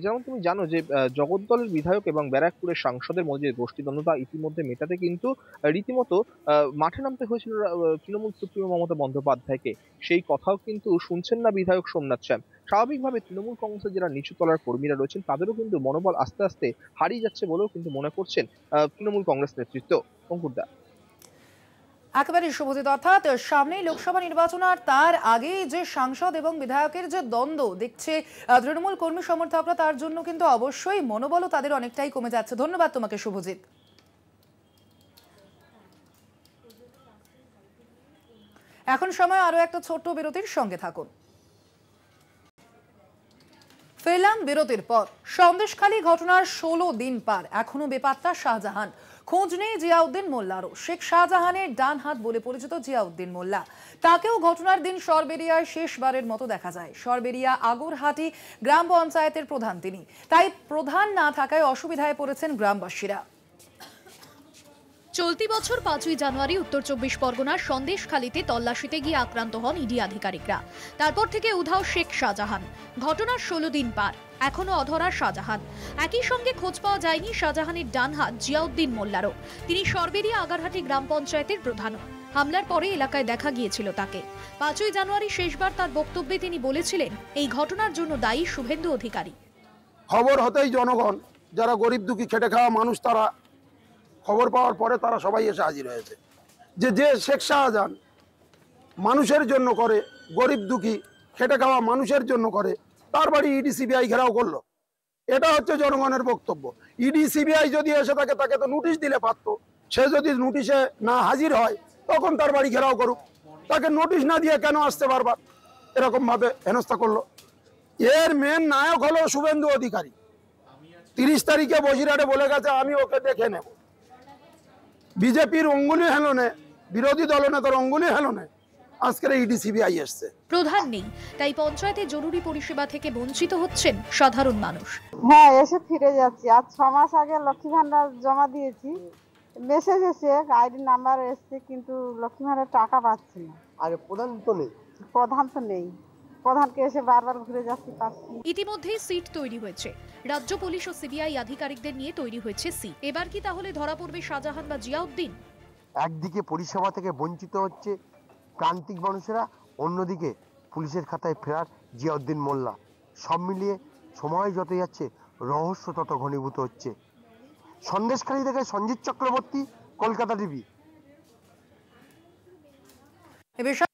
যেমন তুমি জানো যে জগদ্দলের বিধায়ক এবং ব্যারাকপুরের সাংসদের মধ্যে গোষ্ঠীদ্বন্দ্বতা ইতিমধ্যে মেটাতে কিন্তু রীতিমতো মাঠে নামতে হয়েছিল তৃণমূল সুপ্রিমো মমতা বন্দ্যোপাধ্যায়কে। সেই কথাও কিন্তু শুনছেন না বিধায়ক সোমনাথ, শ্যাম। স্বাভাবিকভাবে তৃণমূল কংগ্রেসের যারা নিচু তলার কর্মীরা রয়েছেন, তাদেরও কিন্তু মনোবল আস্তে আস্তে হারিয়ে যাচ্ছে বলেও কিন্তু মনে করছেন তৃণমূল কংগ্রেস নেতৃত্ব। অঙ্কুরদা, একেবারে শুভজিৎ, অর্থাৎ সামনেই লোকসভা নির্বাচন আর তার আগে যে সাংসদ এবং বিধায়কের যে দ্বন্দ্ব দেখছে তৃণমূল কর্মী সমর্থকরা, তার জন্য কিন্তু অবশ্যই মনোবলও তাদের অনেকটাই কমে যাচ্ছে। ধন্যবাদ তোমাকে শুভজিৎ। এখন সময় আরো একটা ছোট্ট বিরতির, সঙ্গে থাকুন। ফেরলাম বিরতির পর। সন্দেশখালী ঘটনার 16 দিন পার, এখনো বেপাত্তা শাহজাহান। খোঁজ নেই জিয়াউদ্দিন মোল্লারও। শেখ শাহজাহানের ডান হাত বলে পরিচিত জিয়াউদ্দিন মোল্লা, তাকেও ঘটনার দিন সরবেরিয়ায় শেষবারের মতো দেখা যায়। সরবেরিয়া আগরহাটি গ্রাম পঞ্চায়েতের প্রধান তিনি, তাই প্রধান না থাকায় অসুবিধায় পড়েছেন গ্রামবাসীরা। চলতি বছর 5ই জানুয়ারি উত্তর 24 পরগনার সন্দেশখালীতে তল্লাশিতে গিয়ে আক্রান্ত হন ইডি আধিকারিকরা। তারপর থেকে উধাও শেখ শাহজাহান। ঘটনার 16 দিন পার, এখনো অধরা শাহজাহান। একই সঙ্গে খোঁজ পাওয়া যায়নি শাহজাহানের ডান হাত জিয়াউদ্দিন মোল্লারও। তিনি সরবেরিয়া আগারহাটি গ্রাম পঞ্চায়েতের প্রধানও। হামলার পরে এলাকায় দেখা গিয়েছিল তাকে। 5ই জানুয়ারি শেষবার তার বক্তব্যে তিনি বলেছিলেন এই ঘটনার জন্য দায়ী শুভেন্দু অধিকারী। খবর হতেই জনগণ, যারা গরিব দুঃখী খেটে খাওয়া মানুষ, তারা খবর পাওয়ার পরে তারা সবাই এসে হাজির হয়েছে। যে শেখ শাহজাহান মানুষের জন্য করে, গরিব দুঃখী খেটে খাওয়া মানুষের জন্য করে, তার বাড়ি ইডি সিবিআই ঘেরাও করলো। এটা হচ্ছে জনগণের বক্তব্য। ইডি সিবিআই যদি এসে থাকে, তাকে তো নোটিশ দিলে পারতো। সে যদি নোটিশে না হাজির হয়, তখন তার বাড়ি ঘেরাও করুক। তাকে নোটিশ না দিয়ে কেন আসতে বারবার এরকম ভাবে হেনস্থা করলো? এর মেন নায়ক হলো শুভেন্দু অধিকারী। 30 তারিখে বসিরহাটে বলে গেছে আমি ওকে দেখে নেব। বিজেপির অঙ্গুলি হেলনে, বিরোধী দলনেতার অঙ্গুলি হেলনে আজকের ইডি সিবিআই এসছে। প্রধান নেই, তাই পঞ্চায়েতে জরুরি পরিষেবা থেকে বঞ্চিত হচ্ছেন সাধারণ মানুষ। হ্যাঁ, এসে ফিরে যাচ্ছি। আজ 6 মাস আগে লক্ষ্মী ভান্ডার জমা দিয়েছি, মেসেজ এসে আইডি নাম্বার এসছে, কিন্তু লক্ষ্মী ভান্ডার টাকা পাচ্ছি না। আরে প্রধান তো নেই। প্রধান তো নেই, প্রধানকে এসে বারবার ঘুরে যাচ্ছি, পাচ্ছি। ইতিমধ্যেই সিট তৈরি হয়েছে। রাজ্য পুলিশ ও সিবিআই আধিকারিকদের নিয়ে তৈরি হয়েছে সিট। এবার কি তাহলে ধরা পড়বে শাহজাহান বা জিয়াউদ্দিন? একদিকে পরিষেবা থেকে বঞ্চিত হচ্ছে প্রান্তিক মানুষেরা, অন্যদিকে পুলিশের খাতায় ফেরার জিয়াউদ্দিন মোল্লা। সব মিলিয়ে সময় যত যাচ্ছে রহস্য তত ঘনীভূত হচ্ছে। সন্দেশখালী থেকে সঞ্জিত চক্রবর্তী, কলকাতা টিভি। এ বিষয়ে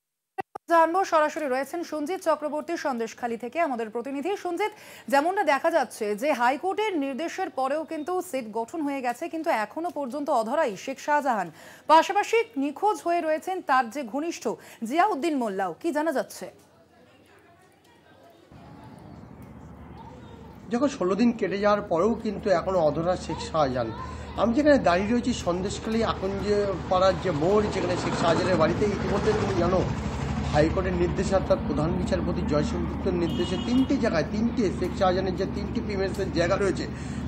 জানবো, সরাসরি রয়েছেন সঞ্জিত চক্রবর্তী সন্দেশখালী থেকে আমাদের প্রতিনিধি। সঞ্জিত, যেমনটা দেখা যাচ্ছে যে হাইকোর্টের নির্দেশের পরেও কিন্তু সেট গঠন হয়ে গেছে, কিন্তু এখনো পর্যন্ত অধরাই শেখ শাহজাহান, পাশাপাশি নিখোঁজ হয়ে রয়েছেন তার যে ঘনিষ্ঠ জিয়াউদ্দিন মোল্লাও। কি জানা যাচ্ছে? যখন 16 দিন কেটে যাওয়ার পরেও কিন্তু এখনো অধরা শেখ শাহজাহান। আমি যেখানে দাঁড়িয়ে রয়েছি সন্দেশখালী আকঞ্জে পাড়ার যে মোড়, যেখানে শেখ শাহজাহানের বাড়িতে ইতিমধ্যে তুমি জানো হাইকোর্টের নির্দেশে অর্থাৎ প্রধান বিচারপতি জয়সেন গুপ্তের নির্দেশে 3টে জায়গায়, 3টে শেখ শাহজাহানের যে 3টি প্রিমিসের জায়গা রয়েছে,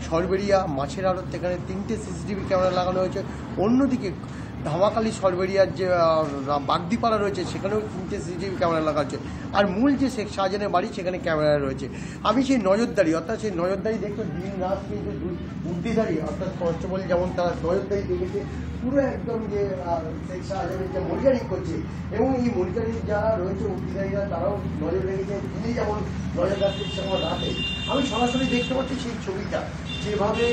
সরবেরিয়া, মাছের আড়ত, এখানে 3টে সিসিটিভি ক্যামেরা লাগানো হয়েছে। অন্যদিকে ধামাকালি সরবেরিয়ার যে বাগদিপাড়া রয়েছে সেখানেও 3টে সিসিটিভি ক্যামেরা লাগা হচ্ছে। আর মূল যে শেখ শাহজাহানের বাড়ি সেখানে ক্যামেরা রয়েছে। আমি সেই নজরদারি অর্থাৎ সেই নজরদারি দেখতে দিন রাত কিন্তু বুদ্ধিধারী অর্থাৎ কনস্টেবল যেমন তারা নজরদারি দেখেছে পুরো একদম যে শেখ শাহজাহানের যে মনিটরিং করছে, এবং এই মনিটরিং যারা রয়েছে বুদ্ধিধারীরা তারাও নজর রেখেছে। তিনি যেমন নজর রাখছেন সেমন রাতে আমি সরাসরি দেখতে পাচ্ছি সেই ছবিটা, যেভাবে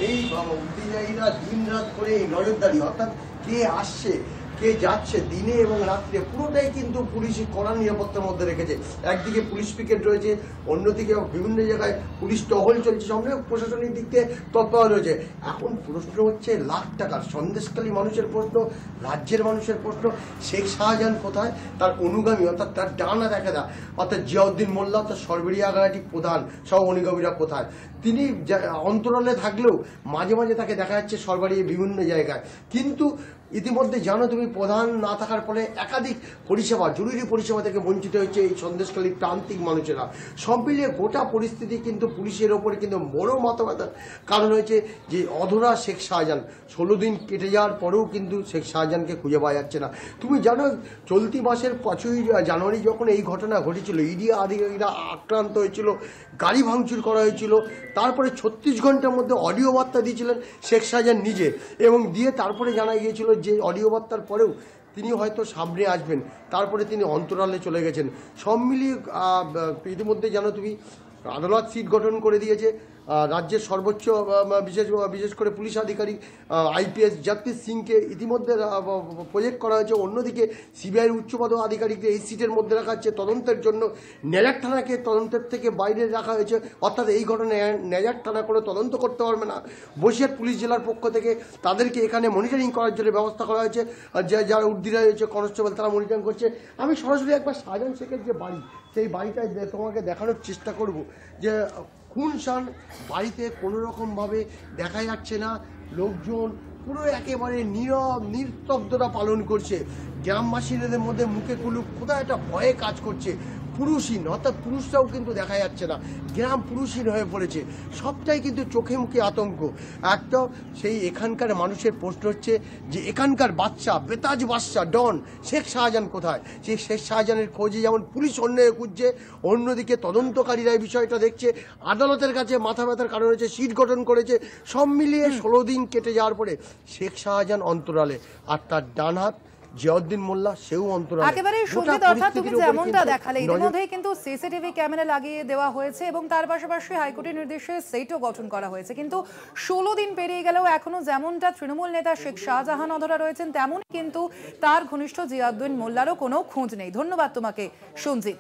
এই বুদ্ধিধারীরা দিন রাত করে এই নজরদারি অর্থাৎ কে আসছে কে যাচ্ছে দিনে এবং রাত্রে পুরোটাই কিন্তু পুলিশই কড়া নিরাপত্তার মধ্যে রেখেছে। একদিকে পুলিশ পিকেট রয়েছে, অন্যদিকে বিভিন্ন জায়গায় পুলিশ টহল চলছে, সঙ্গে প্রশাসনিক দিক থেকে তৎপর রয়েছে। এখন প্রশ্ন হচ্ছে লাখ টাকার সন্দেশখালী মানুষের প্রশ্ন, রাজ্যের মানুষের প্রশ্ন, শেখ শাহজাহান কোথায়, তার অনুগামী অর্থাৎ তার ডানা দেখা অর্থাৎ জিয়াউদ্দিন মোল্লা অর্থাৎ সরবেরিয়া আগাটি প্রধান সহ অনুগামীরা কোথায়। তিনি অন্তরালে থাকলেও মাঝে মাঝে তাকে দেখা যাচ্ছে সরকারি বিভিন্ন জায়গায়। কিন্তু ইতিমধ্যে জানো তুমি প্রধান না থাকার ফলে একাধিক পরিষেবা, জরুরি পরিষেবা থেকে বঞ্চিত হয়েছে এই সন্দেশখালীর প্রান্তিক মানুষেরা। সব মিলিয়ে গোটা পরিস্থিতি কিন্তু পুলিশের ওপরে কিন্তু বড় মাথা ব্যথার কারণ হয়েছে যে অধরা শেখ শাহজাহান। 16 দিন কেটে যাওয়ার পরেও কিন্তু শেখ শাহজাহানকে খুঁজে পাওয়া যাচ্ছে না। তুমি জানো চলতি মাসের 5ই জানুয়ারি যখন এই ঘটনা ঘটেছিল, ইডি আধিকারিকরা আক্রান্ত হয়েছিল, গাড়ি ভাঙচুর করা হয়েছিল, তারপরে 36 ঘন্টার মধ্যে অডিও বার্তা দিয়েছিলেন শেখ শাহজাহান নিজে, এবং দিয়ে তারপরে জানা গিয়েছিল যে অডিও বার্তার পরেও তিনি হয়তো সামনে আসবেন, তারপরে তিনি অন্তরালে চলে গেছেন। সব মিলিয়ে ইতিমধ্যে জানো তুমি আদালত সিট গঠন করে দিয়েছে। রাজ্যের সর্বোচ্চ বিশেষ করে পুলিশ আধিকারিক আইপিএস জগদীশ সিংকে ইতিমধ্যে প্রজেক্ট করা হয়েছে। অন্যদিকে সিবিআইয়ের উচ্চপদস্থ আধিকারিকদের এই সিটের মধ্যে রাখা হচ্ছে তদন্তের জন্য। নেজার থানাকে তদন্তের থেকে বাইরে রাখা হয়েছে, অর্থাৎ এই ঘটনায় নেজার থানা কোনো তদন্ত করতে পারবে না। বসিরহাট পুলিশ জেলার পক্ষ থেকে তাদেরকে এখানে মনিটরিং করার জন্য ব্যবস্থা করা হয়েছে। যারা উর্দিরা রয়েছে কনস্টেবল তারা মনিটরিং করছে। আমি সরাসরি একবার শাহজাহান শেখের যে বাড়ি, সেই বাড়িটায় তোমাকে দেখানোর চেষ্টা করব যে খুনশান বাড়িতে কোনো রকমভাবে দেখা যাচ্ছে না, লোকজন পুরো একেবারে নীরব নিস্তব্ধতা পালন করছে। গ্রামবাসীদের মধ্যে মুখে কুলুপ, কোথাও একটা ভয়ে কাজ করছে। পুরুষহীন অর্থাৎ পুরুষরাও কিন্তু দেখা যাচ্ছে না, গ্রাম পুরুষহীন হয়ে পড়েছে। সবটাই কিন্তু চোখে মুখে আতঙ্ক। একটা সেই এখানকার মানুষের প্রশ্ন হচ্ছে যে এখানকার বাচ্চা, বেতাজ বাচ্চা ডন শেখ শাহজাহান কোথায়। সেই শেখ শাহজাহানের খোঁজে যেমন পুলিশ অন্যায় খুঁজছে, অন্যদিকে তদন্তকারীরা এই বিষয়টা দেখছে, আদালতের কাছে মাথা ব্যথার কারণ হচ্ছে সিট গঠন করেছে। সব মিলিয়ে 16 দিন কেটে যাওয়ার পরে শেখ শাহজাহান অন্তরালে, আর তার ডান হাত জিয়াউদ্দিন মোল্লা সেও অন্তরালে। একেবারে সঙ্গীত, অর্থাৎ তুমি যেমনটা দেখালে ইতিমধ্যেই কিন্তু সিসিটিভি ক্যামেরা লাগিয়ে দেওয়া হয়েছে এবং তার পাশাপাশি হাইকোর্টের নির্দেশে সেটও গঠন করা হয়েছে। কিন্তু 16 দিন পেরিয়ে গেলেও এখনো যেমনটা তৃণমূল নেতা শেখ শাহজাহান অধরা রয়েছেন, তেমনই কিন্তু তার ঘনিষ্ঠ জিয়াউদ্দিন মোল্লারও কোনো খোঁজ নেই। ধন্যবাদ তোমাকে সঞ্জিত।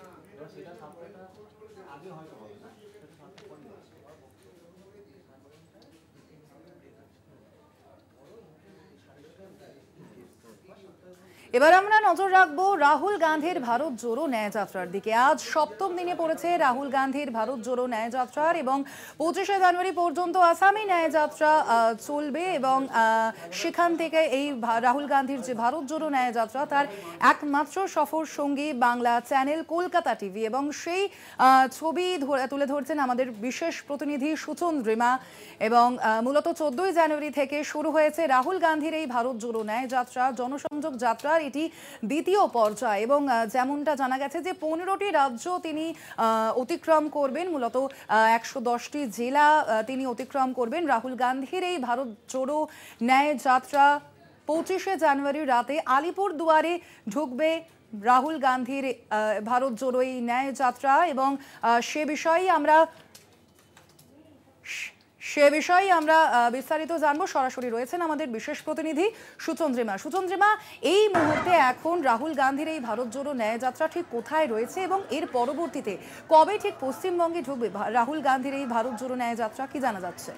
এবার আমরা নজর রাখবো রাহুল গান্ধীর ভারত জোড়ো ন্যায় যাত্রার দিকে। আজ 7ম দিনে পড়েছে রাহুল গান্ধীর ভারত জোড়ো ন্যায় যাত্রার, এবং 25শে জানুয়ারি পর্যন্ত আসামি ন্যায় যাত্রা চলবে। এবং সেখান থেকে এই রাহুল গান্ধীর যে ভারত জোড়ো ন্যায় যাত্রা তার একমাত্র সফর সঙ্গী বাংলা চ্যানেল কলকাতা টিভি, এবং সেই ছবি তুলে ধরছেন আমাদের বিশেষ প্রতিনিধি সুচন্দ্রিমা। এবং মূলত 14ই জানুয়ারি থেকে শুরু হয়েছে রাহুল গান্ধীর এই ভারত জোড়ো ন্যায় যাত্রা, জনসংযোগ যাত্রা। এটি দ্বিতীয় পর্যায়, এবং যেমনটা জানা গেছে যে 15টি রাজ্য তিনি অতিক্রম করবেন, মূলত 110টি জেলা তিনি অতিক্রম করবেন। রাহুল গান্ধীর এই ভারত জোড়ো ন্যায় যাত্রা 25শে জানুয়ারি রাতে আলিপুর দুয়ারে ঢুকবে রাহুল গান্ধীর ভারত জোড়ো এই ন্যায় যাত্রা। এবং সে বিষয়ে আমরা সে বিষয়ে আমরা বিস্তারিত জানবো। সরাসরি রয়েছেন আমাদের বিশেষ প্রতিনিধি সুচন্দ্রিমা। সুচন্দ্রিমা, এই মুহূর্তে এখন রাহুল গান্ধীর এই ভারত জোড়ো ন্যায়যাত্রা ঠিক কোথায় রয়েছে এবং এর পরবর্তীতে কবে ঠিক পশ্চিমবঙ্গে ঢুকবে রাহুল গান্ধীর এই ভারত জোড়ো ন্যায়যাত্রা, কি জানা যাচ্ছে?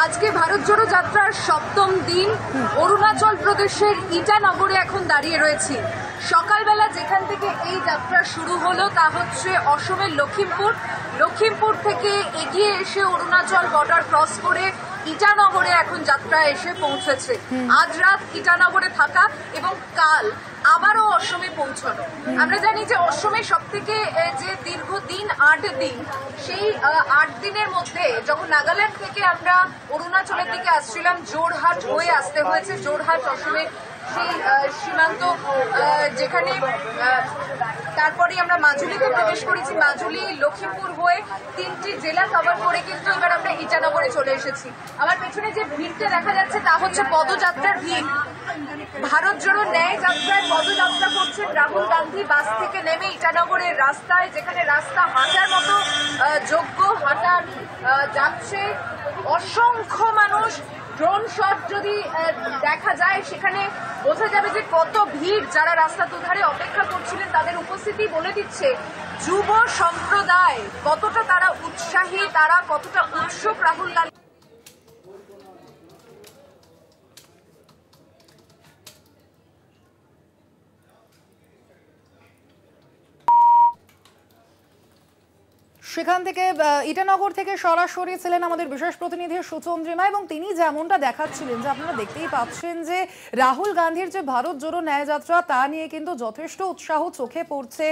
আজকে ভারত জোড়ো যাত্রার সপ্তম দিন। অরুণাচল প্রদেশের ইটানগরে এখন দাঁড়িয়ে রয়েছি। সকালবেলা যেখান থেকে এই যাত্রা শুরু হলো তা হচ্ছে অসমের লখিমপুর থেকে এগিয়ে এসে অরুণাচল বর্ডার ক্রস করে ইটানগরে এখন যাত্রা এসে পৌঁছেছে। আজ রাত ইটানগরে থাকা এবং কাল আবারও অসমে পৌঁছানো। আমরা জানি যে অসমে সব থেকে যে দীর্ঘদিন 8 দিন, সেই 8 দিনের মধ্যে যখন নাগাল্যান্ড থেকে আমরা অরুণাচলের দিকে আসছিলাম, জোরহাট হয়ে আসতে হয়েছে। জোরহাট অসমে সেই সীমান্ত, যেখানে তারপরে আমরা মাজুলিতে প্রবেশ করেছি। মাজুলি লখিমপুর হয়ে 3টি জেলা কভার করে কিন্তু এবার আমরা ইটানগরে চলে এসেছি। আমার পেছনে যে ভিড়টা দেখা যাচ্ছে তা হচ্ছে পদযাত্রার ভিড়। ভারত জোড়ো ন্যায় যাত্রায় পদযাত্রা করছেন রাহুল গান্ধী। বাস থেকে নেমে ইটানগরের রাস্তায়, যেখানে রাস্তা হাঁটার মতো যোগ্য, হাঁটা যাচ্ছে অসংখ্য মানুষ। ড্রোন শট যদি দেখা যায় সেখানে বোঝা যাবে যে কত ভিড়। যারা রাস্তা দুধারে অপেক্ষা করছিলেন তাদের উপস্থিতি বলে দিচ্ছে যুব সম্প্রদায় কতটা তারা উৎসাহী, তারা কতটা উৎসুক রাহুল গান্ধী। সেখান থেকে ইটানগর থেকে সরাসরি ছিলেন আমাদের বিশেষ প্রতিনিধি সুচন্দ্রিমা, এবং তিনি যেমনটা দেখাচ্ছিলেন যে আপনারা দেখতেই পাচ্ছেন যে রাহুল গান্ধীর যে ভারত জোড়ো ন্যায়যাত্রা তা নিয়ে কিন্তু যথেষ্ট উৎসাহ চোখে পড়ছে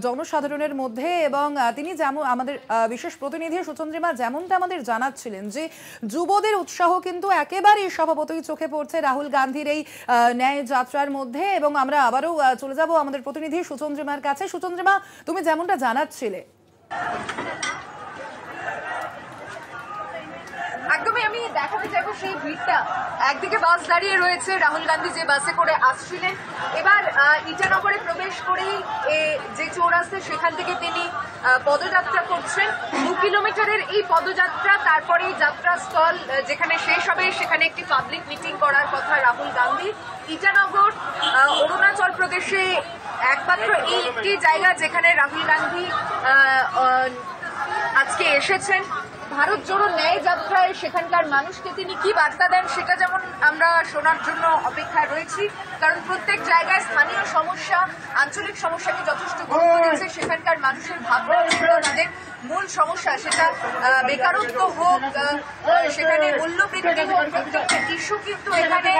জনসাধারণের মধ্যে। এবং তিনি যেমন আমাদের বিশেষ প্রতিনিধি সুচন্দ্রিমা যেমনটা আমাদের জানাচ্ছিলেন যে যুবদের উৎসাহ কিন্তু একেবারেই স্বভাবতই চোখে পড়ছে রাহুল গান্ধীর এই ন্যায়যাত্রার মধ্যে। এবং আমরা আবারও চলে যাব আমাদের প্রতিনিধি সুচন্দ্রিমার কাছে। সুচন্দ্রিমা, তুমি যেমনটা জানাচ্ছিলে, একদমই আমি দেখাতে চাইবো সেই ভিড়টা। একদিকে বাস দাঁড়িয়ে রয়েছে, রাহুল গান্ধী যে বাসে করে আসছিলেন এবার ইটানগরে প্রবেশ করেই যে চৌরাস্তা সেখান থেকে তিনি পদযাত্রা করছেন। 2 কিলোমিটারের এই পদযাত্রা, তারপরে যাত্রাস্থল যেখানে শেষ হবে সেখানে একটি পাবলিক মিটিং করার কথা রাহুল গান্ধী। ইটানগর অরুণাচল প্রদেশে একমাত্র এই একটি জায়গা যেখানে রাহুল গান্ধী আজকে এসেছেন ভারত জোড়ো ন্যায় যাত্রায়। সেখানকার মানুষকে তিনি কি বার্তা দেন সেটা যেমন আমরা শোনার জন্য অপেক্ষায় রয়েছি, কারণ প্রত্যেক জায়গায় স্থানীয় সমস্যা, আঞ্চলিক সমস্যাকে যথেষ্ট গুরুত্ব দিচ্ছে। সেখানকার মানুষের ভাবনা ছিল তাদের মূল সমস্যা, সেটা বেকারত্ব হোক, সেখানে মূল্যবৃদ্ধি হোক, প্রত্যেকটা ইস্যু কিন্তু এখানে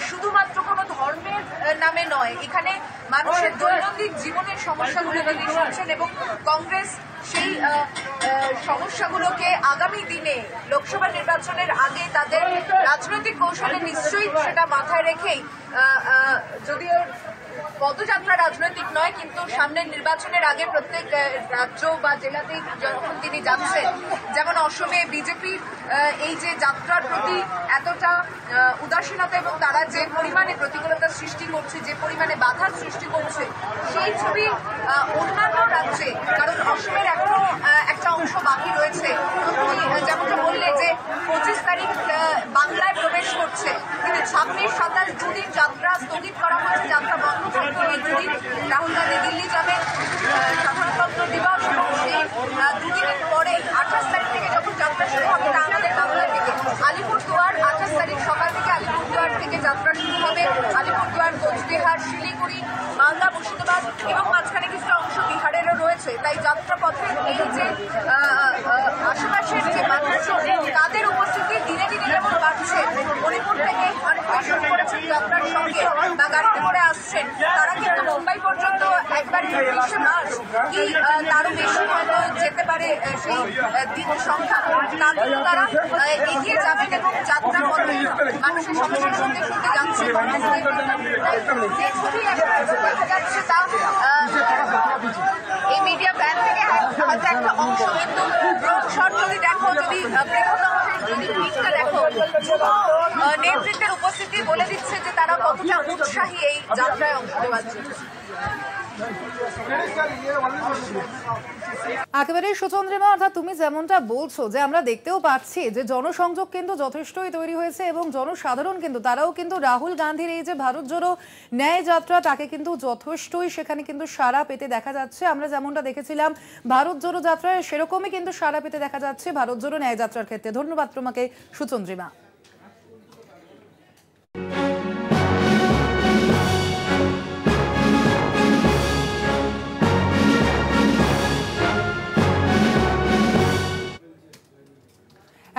শুধুমাত্র কোনো ধর্মের নামে নয়, এখানে মানুষের দৈনন্দিন জীবনের সমস্যাগুলো তিনি শুনছেন। এবং কংগ্রেস সেই সমস্যাগুলোকে আগামী দিনে লোকসভা নির্বাচনের আগে তাদের রাজনৈতিক কৌশলে নিশ্চয়ই সেটা মাথায় রেখেই, যদিও পদযাত্রা রাজনৈতিক নয় কিন্তু সামনের নির্বাচনের আগে প্রত্যেক রাজ্য বা জেলাতেই যখন তিনি যাচ্ছেন, যেমন অসমে বিজেপির এই যে যাত্রার প্রতি এতটা উদাসীনতা এবং তারা যে পরিমাণে প্রতিকূলতা সৃষ্টি করছে, যে পরিমাণে বাধার সৃষ্টি করছে, সেই ছবি অন্যান্য রাজ্যে, কারণ অসমের এখনো একটা অংশ বাকি রয়েছে। যেমনটা বললে যে 25 তারিখ বাংলায় প্রবেশ করছে, কিন্তু 26, 27 দুদিন যাত্রা স্থগিত করা হয়েছে, যাত্রা বন্ধ থাকবে এই দুদিন। রাহুল গান্ধী দিল্লি যাবেন সাধারণতন্ত্র দিবস, এবং সেই দুদিনের পরে 28 তারিখ থেকে যখন যাত্রা শুরু হবে তা আমাদের বাংলা থেকে আলিপুরদুয়ার, 28 তারিখ সকাল থেকে আলিপুরদুয়ার থেকে যাত্রা শুরু হবে। আলিপুরদুয়ার, কোচবিহার, শিলিগুড়ি, মালদা, মুর্শিদাবাদ এবং মাঝখানে কিছুটা অংশ বিহারেরও রয়েছে। তাই যাত্রা পথে এই যে আশেপাশের যে মানুষজন তাদের উপস্থিতি দিনে দিনে যেমন বাড়ছে, মণিপুর থেকে শুরু করেছেন যাত্রার সঙ্গে বা গাড়িতে করে আসছেন, তারা কিন্তু মুম্বাই পর্যন্ত একবার 20 মাস কি তারও বেশি হয়তো যেতে পারে সেই দিন সংখ্যা, তারপরে তারা এগিয়ে যাবেন এবং যাত্রা পথে মানুষের সমস্যার সঙ্গে শুনতে যাচ্ছে। যে ছবি এখন দেখা যাচ্ছে তা এই মিডিয়া ভ্যান থেকে হয়তো একটা অংশ, কিন্তু ড্রোন শট যদি দেখো, যদি ভিড়টা দেখো, নেতৃত্বের উপস্থিতি বলে দিচ্ছে যে তারা কতটা উৎসাহী এই যাত্রায় অংশ নেওয়ার জন্য। একেবারে সুচন্দ্রিমা, অর্থাৎ তুমি যেমনটা বলছো যে আমরা দেখতেও পাচ্ছি যে জনসংযোগ কিন্তু যথেষ্টই তৈরি হয়েছে এবং জনসাধারণ কিন্তু তারাও কিন্তু রাহুল গান্ধীর এই যে ভারত জোড়ো ন্যায় যাত্রা তাকে কিন্তু যথেষ্টই সেখানে কিন্তু সাড়া পেতে দেখা যাচ্ছে। আমরা যেমনটা দেখেছিলাম ভারত জোড়ো যাত্রায় সেরকমই কিন্তু সাড়া পেতে দেখা যাচ্ছে ভারত জোড়ো ন্যায় যাত্রার ক্ষেত্রে। ধন্যবাদ তোমাকে সুচন্দ্রিমা।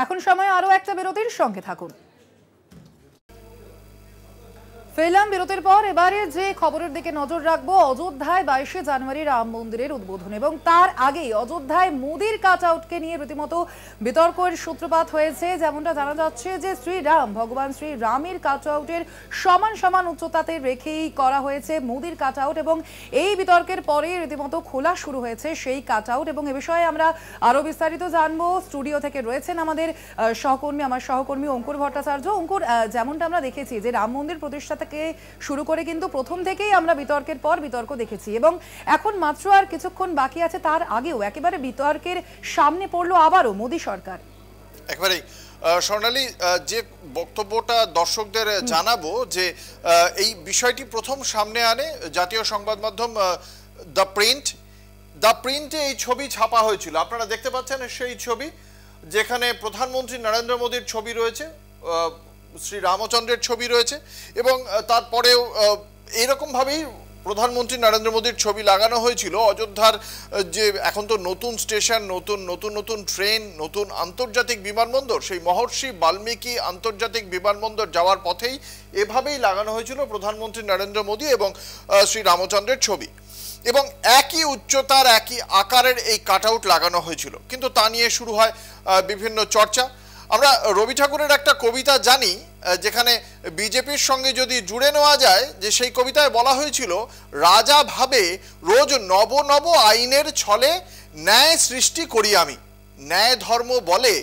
এখন সময় আরো একটা বিরতির সঙ্গে থাকুন। ফেলাম বিরতির পর এবারে যে খবরের দিকে নজর রাখবো, অযোধ্যায় 22শে জানুয়ারি রাম মন্দিরের উদ্বোধন এবং তার আগেই অযোধ্যায় মোদির কাট আউটকে নিয়ে রীতিমতো বিতর্কের সূত্রপাত হয়েছে। যেমনটা জানা যাচ্ছে যে শ্রীরাম ভগবান শ্রীরামের কাট আউটের সমান সমান উচ্চতাতে রেখেই করা হয়েছে মোদির কাট আউট এবং এই বিতর্কের পরে রীতিমতো খোলা শুরু হয়েছে সেই কাট আউট এবং এ বিষয়ে আমরা আরো বিস্তারিত জানবো। স্টুডিও থেকে রয়েছেন আমাদের সহকর্মী অঙ্কুর ভট্টাচার্য। অঙ্কুর, যেমনটা আমরা দেখেছি যে রাম মন্দির প্রতিষ্ঠা থেকে শুরু করে কিন্তু প্রথম থেকেই আমরা বিতর্কের পর বিতর্ক দেখেছি এবং এখন মাত্র আর কিছুক্ষণ বাকি আছে, তার আগেও একেবারে বিতর্কের সামনে পড়লো আবারও মোদী সরকার। একেবারেই স্বর্ণালী, যে বক্তব্যটা দর্শকদের জানাবো যে এই বিষয়টি প্রথম সামনে আনে জাতীয় সংবাদ মাধ্যম দ্য প্রিন্টে এই ছবি ছাপা হয়েছিল। আপনারা দেখতে পাচ্ছেন সেই ছবি যেখানে প্রধানমন্ত্রী নরেন্দ্র মোদীর ছবি রয়েছে, শ্রী রামচন্দ্রের ছবি রয়েছে এবং তারপরেও এরকমভাবেই প্রধানমন্ত্রী নরেন্দ্র মোদীর ছবি লাগানো হয়েছিল। অযোধ্যার যে এখন তো নতুন স্টেশন, নতুন ট্রেন, নতুন আন্তর্জাতিক বিমানবন্দর, সেই মহর্ষি বাল্মীকি আন্তর্জাতিক বিমানবন্দর যাওয়ার পথেই এভাবেই লাগানো হয়েছিল প্রধানমন্ত্রী নরেন্দ্র মোদী এবং শ্রী রামচন্দ্রের ছবি এবং একই উচ্চতার একই আকারের এই কাট আউট লাগানো হয়েছিল। কিন্তু তা নিয়ে শুরু হয় বিভিন্ন চর্চা। আমরা রবি ঠাকুরের একটা কবিতা জানি যেখানে বিজেপির সঙ্গে যদি জুড়ে নেওয়া যায়, যে সেই কবিতায় বলা হয়েছিল, রাজা ভাবে রোজ নব নব আইনের ছলে ন্যায় সৃষ্টি করি আমি, ন্যায় ধর্ম বলে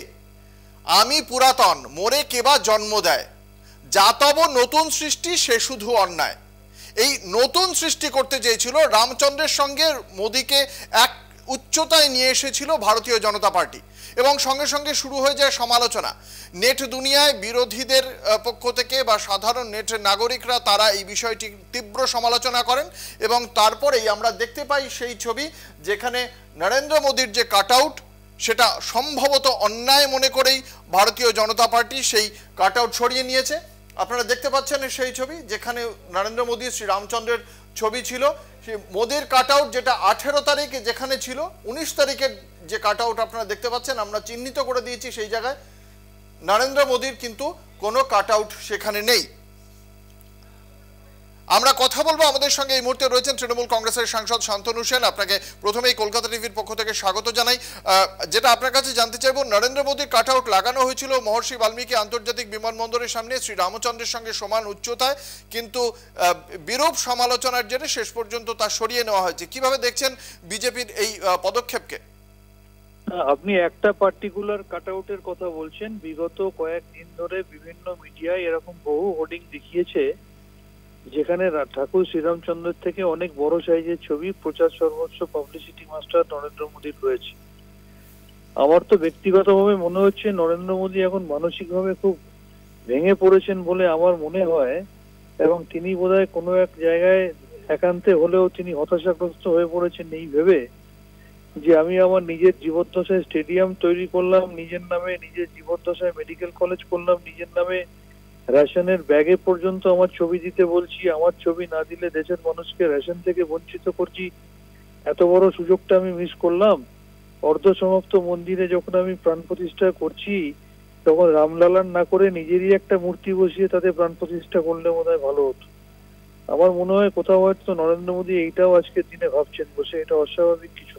আমি পুরাতন মোরে কেবা জন্ম দেয়, যা তব নতুন সৃষ্টি সে শুধু অন্যায়। এই নতুন সৃষ্টি করতে চেয়েছিল রামচন্দ্রের সঙ্গে মোদীকে এক উচ্চতায় নিয়ে এসেছিল ভারতীয় জনতা পার্টি এবং সঙ্গে সঙ্গে শুরু হয়ে যায় সমালোচনা। নেট দুনিয়ায় বিরোধীদের পক্ষ থেকে বা সাধারণ নেট নাগরিকরা তারা এই বিষয়টি তীব্র সমালোচনা করেন এবং তারপরেই আমরা দেখতে পাই সেই ছবি যেখানে নরেন্দ্র মোদীর যে কাট আউট সেটা সম্ভবত অন্যায় মনে করেই ভারতীয় জনতা পার্টি সেই কাট আউট সরিয়ে নিয়েছে। আপনারা দেখতে পাচ্ছেন সেই ছবি যেখানে নরেন্দ্র মোদী শ্রী রামচন্দ্রের ছবি ছিল। সেই মোদীর কাট আউট যেটা 18 তারিখে যেখানে ছিল, 19 তারিখের যে কাট আউট আপনারা দেখতে পাচ্ছেন আমরা চিহ্নিত করে দিয়েছি সেই জায়গায় নরেন্দ্র মোদীর কিন্তু কোনো কাট আউট সেখানে নেই। আমরা কথা বলবো, আমাদের সঙ্গে এই মুহূর্তে রয়েছেন তৃণমূল কংগ্রেসের সাংসদ শান্তনু সেন। আপনাকে প্রথমেই কলকাতা টিভির পক্ষ থেকে স্বাগত জানাই। যেটা আপনার কাছে জানতে চাইবো, নরেন্দ্র মোদীর কাট আউট লাগানো হয়েছিল মহর্ষি বাল্মীকি আন্তর্জাতিক বিমানবন্দরের সামনে শ্রী রামচন্দ্রের সঙ্গে সমান উচ্চতায়, কিন্তু বিরূপ সমালোচনার জেরে শেষ পর্যন্ত তা সরিয়ে নেওয়া হয়েছে। কিভাবে দেখছেন বিজেপির এই পদক্ষেপকে? আপনি একটা পার্টিকুলার কাট আউটের কথা বলছেন। বিগত কয়েকদিন ধরে বিভিন্ন মিডিয়ায় এরকম বহু হোর্ডিং দেখিয়েছে যেখানে ঠাকুর শ্রীরামচন্দ্রের থেকে অনেক বড় সাইজের ছবি, প্রচার সর্বোচ্চ পাবলিসিটি মাস্টার নরেন্দ্র মোদীর রয়েছে। আমার তো ব্যক্তিগতভাবে মনে হচ্ছে নরেন্দ্র মোদী এখন মানসিকভাবে খুব ভেঙে পড়েছেন বলে আমার মনে হয় এবং তিনি বোধহয় কোনো এক জায়গায় একান্তে হলেও তিনি হতাশাগ্রস্ত হয়ে পড়েছেন এই ভেবে যে আমি আমার নিজের জীবদ্দশায় স্টেডিয়াম তৈরি করলাম, নিজের নামে নিজের জীবদ্দশায় মেডিকেল কলেজ করলাম, নিজের নামে রেশনের ব্যাগে পর্যন্ত আমার ছবি দিতে বলছি, আমার ছবি না দিলে দেশের মানুষকে রেশন থেকে বঞ্চিত করছি, এত বড় সুযোগটা আমি মিস করলাম। অর্ধসমাপ্ত মন্দিরে যখন আমি প্রাণ প্রতিষ্ঠা করছি তখন রামলালান না করে নিজেরই একটা মূর্তি বসিয়ে তাদের প্রাণ প্রতিষ্ঠা করলে বোধহয় ভালো হতো। আমার মনে হয় কোথাও হয়তো নরেন্দ্র মোদী এইটাও আজকের দিনে ভাবছেন বসে, এটা অস্বাভাবিক কিছু।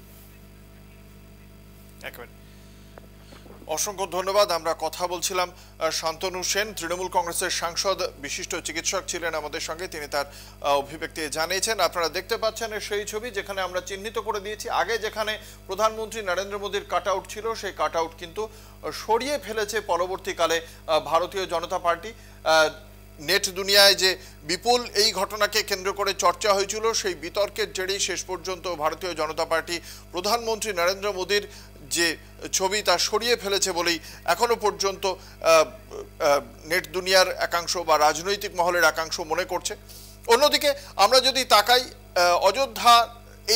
অসংখ্য ধন্যবাদ। আমরা কথা বলছিলাম শান্তনু সেন, তৃণমূল কংগ্রেসের সাংসদ, বিশিষ্ট চিকিৎসক ছিলেন আমাদের সঙ্গে, তিনি তার অভিব্যক্তি জানিয়েছেন। আপনারা দেখতে পাচ্ছেন সেই ছবি যেখানে আমরা চিহ্নিত করে দিয়েছি। আগে যেখানে প্রধানমন্ত্রী নরেন্দ্র মোদীর কাট আউট ছিল সেই কাট আউট কিন্তু সরিয়ে ফেলেছে পরবর্তীকালে ভারতীয় জনতা পার্টি। নেট দুনিয়ায় যে বিপুল এই ঘটনাকে কেন্দ্র করে চর্চা হয়েছিল, সেই বিতর্কের জেরেই শেষ পর্যন্ত ভারতীয় জনতা পার্টি প্রধানমন্ত্রী নরেন্দ্র মোদীর যে ছবি তা সরিয়ে ফেলেছে বলেই এখনো পর্যন্ত নেট দুনিয়ার একাংশ বা রাজনৈতিক মহলের একাংশ মনে করছে। অন্যদিকে আমরা যদি তাকাই, অযোধ্যা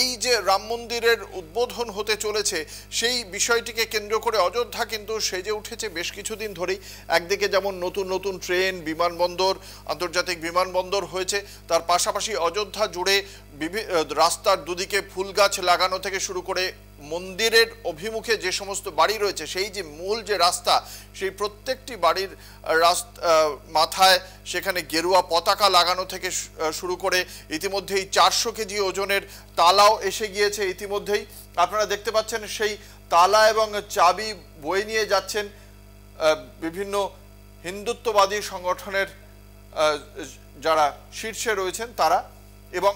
এই যে রাম মন্দিরের উদ্বোধন হতে চলেছে সেই বিষয়টিকে কেন্দ্র করে অযোধ্যা কিন্তু সেজে উঠেছে বেশ কিছুদিন ধরেই। একদিকে যেমন নতুন নতুন ট্রেন, বিমানবন্দর, আন্তর্জাতিক বিমানবন্দর হয়েছে, তার পাশাপাশি অযোধ্যা জুড়ে রাস্তার দুদিকে ফুল গাছ লাগানো থেকে শুরু করে মন্দিরের অভিমুখে যে সমস্ত বাড়ি রয়েছে, সেই যে মূল যে রাস্তা, সেই প্রত্যেকটি বাড়ির মাথায় সেখানে গেরুয়া পতাকা লাগানো থেকে শুরু করে ইতিমধ্যেই 400 কেজি ওজনের তালাও এসে গিয়েছে। ইতিমধ্যেই আপনারা দেখতে পাচ্ছেন সেই তালা এবং চাবি বয়ে নিয়ে যাচ্ছেন বিভিন্ন হিন্দুত্ববাদী সংগঠনের যারা শীর্ষে রয়েছেন তারা, এবং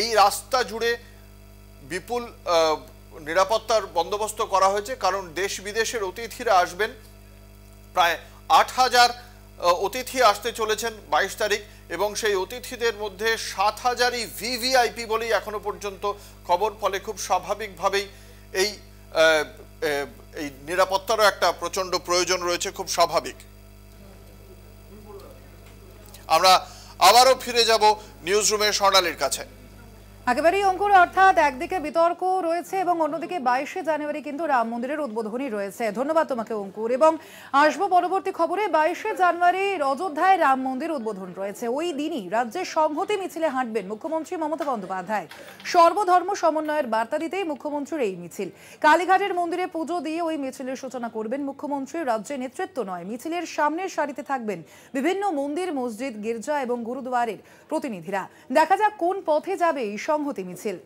এই রাস্তা জুড়ে বিপুল নিরাপত্তার বন্দোবস্ত করা হয়েছে, কারণ দেশ বিদেশের অতিথিরা আসবেন। প্রায় 8000 অতিথি আসতে চলেছেন 22 তারিখ, এবং সেই অতিথিদের মধ্যে 7000ই ভিভিআইপি বলেই এখনো পর্যন্ত খবর। ফলে খুব স্বাভাবিকভাবেই এই নিরাপত্তারও একটা প্রচণ্ড প্রয়োজন রয়েছে, খুব স্বাভাবিক। আমরা আবারও ফিরে যাব নিউজ রুমে স্বর্ণালীর কাছে। একেবারেই অঙ্কুর, অর্থাৎ একদিকে বিতর্ক রয়েছে এবং অন্যদিকে 22শে জানুয়ারি কিন্তু রাম মন্দিরের উদ্বোধনী রয়েছে। ধন্যবাদ তোমাকে অঙ্কুর, এবং আসবো পরবর্তী খবরে। 22শে জানুয়ারি অযোধ্যায় রাম মন্দির উদ্বোধন রয়েছে। ওই দিনই রাজ্যের সংহতি মিছিলে হাঁটবেন মুখ্যমন্ত্রী মমতা বন্দ্যোপাধ্যায়। সর্বধর্ম সমন্বয়ের বার্তা দিতেই মুখ্যমন্ত্রীর এই মিছিল। কালীঘাটের মন্দিরে পুজো দিয়ে ওই মিছিলের সূচনা করবেন মুখ্যমন্ত্রী। রাজ্যের নেতৃত্ব নয়, মিছিলের সামনের সারিতে থাকবেন বিভিন্ন মন্দির, মসজিদ, গির্জা এবং গুরুদুয়ারের প্রতিনিধিরা। দেখা যাক কোন পথে যাবে এই সংহতি মিছিল।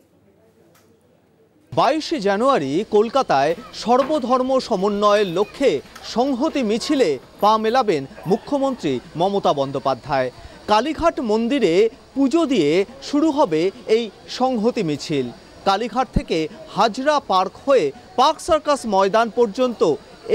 22শে জানুয়ারি কলকাতায় সর্বধর্ম সমন্বয়ের লক্ষ্যে সংহতি মিছিলে পা মেলাবেন মুখ্যমন্ত্রী মমতা বন্দ্যোপাধ্যায়। কালীঘাট মন্দিরে পুজো দিয়ে শুরু হবে এই সংহতি মিছিল। কালীঘাট থেকে হাজরা পার্ক হয়ে পার্ক সার্কাস ময়দান পর্যন্ত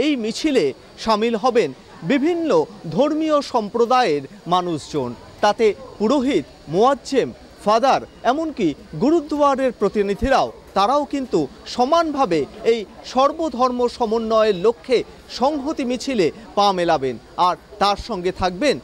এই মিছিলে সামিল হবেন বিভিন্ন ধর্মীয় সম্প্রদায়ের মানুষজন। তাতে পুরোহিত, মুয়াজ্জেম, ফাদার, এমনকি গুরুদুয়ারের প্রতিনিধিরাও তারাও কিন্তু সমানভাবে এই সর্বধর্ম সমন্বয়ের লক্ষ্যে সংহতি মিছিলে পা মেলাবেন। আর তার সঙ্গে থাকবেন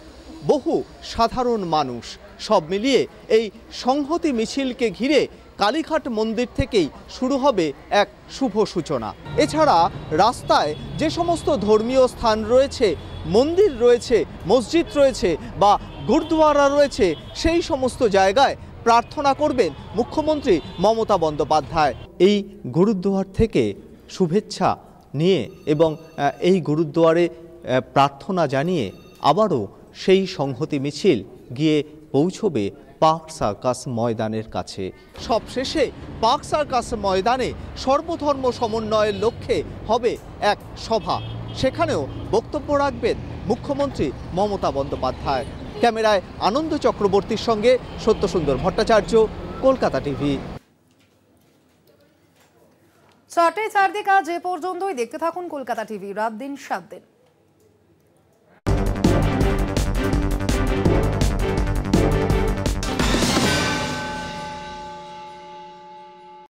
বহু সাধারণ মানুষ। সব মিলিয়ে এই সংহতি মিছিলকে ঘিরে কালীঘাট মন্দির থেকেই শুরু হবে এক শুভ সূচনা। এছাড়া রাস্তায় যে সমস্ত ধর্মীয় স্থান রয়েছে, মন্দির রয়েছে, মসজিদ রয়েছে বা গুরুদুয়ারা রয়েছে, সেই সমস্ত জায়গায় প্রার্থনা করবেন মুখ্যমন্ত্রী মমতা বন্দ্যোপাধ্যায়। এই গুরুদুয়ার থেকে শুভেচ্ছা নিয়ে এবং এই গুরুদুয়ারে প্রার্থনা জানিয়ে আবারও সেই সংহতি মিছিল গিয়ে পৌঁছবে পার্ক সার্কাস ময়দানের কাছে। সবশেষে পার্ক সার্কাস ময়দানে সর্বধর্ম সমন্বয়ের লক্ষ্যে হবে এক সভা। সেখানেও বক্তব্য রাখবেন মুখ্যমন্ত্রী মমতা বন্দ্যোপাধ্যায়। ক্যামেরায় আনন্দ চক্রবর্তীর সঙ্গে সত্যসুন্দর ভট্টাচার্য, কলকাতা টিভি। 4টে 4 দিক আজ এ পর্যন্তই। দেখতে থাকুন কলকাতা টিভি, রাত দিন 7 দিন।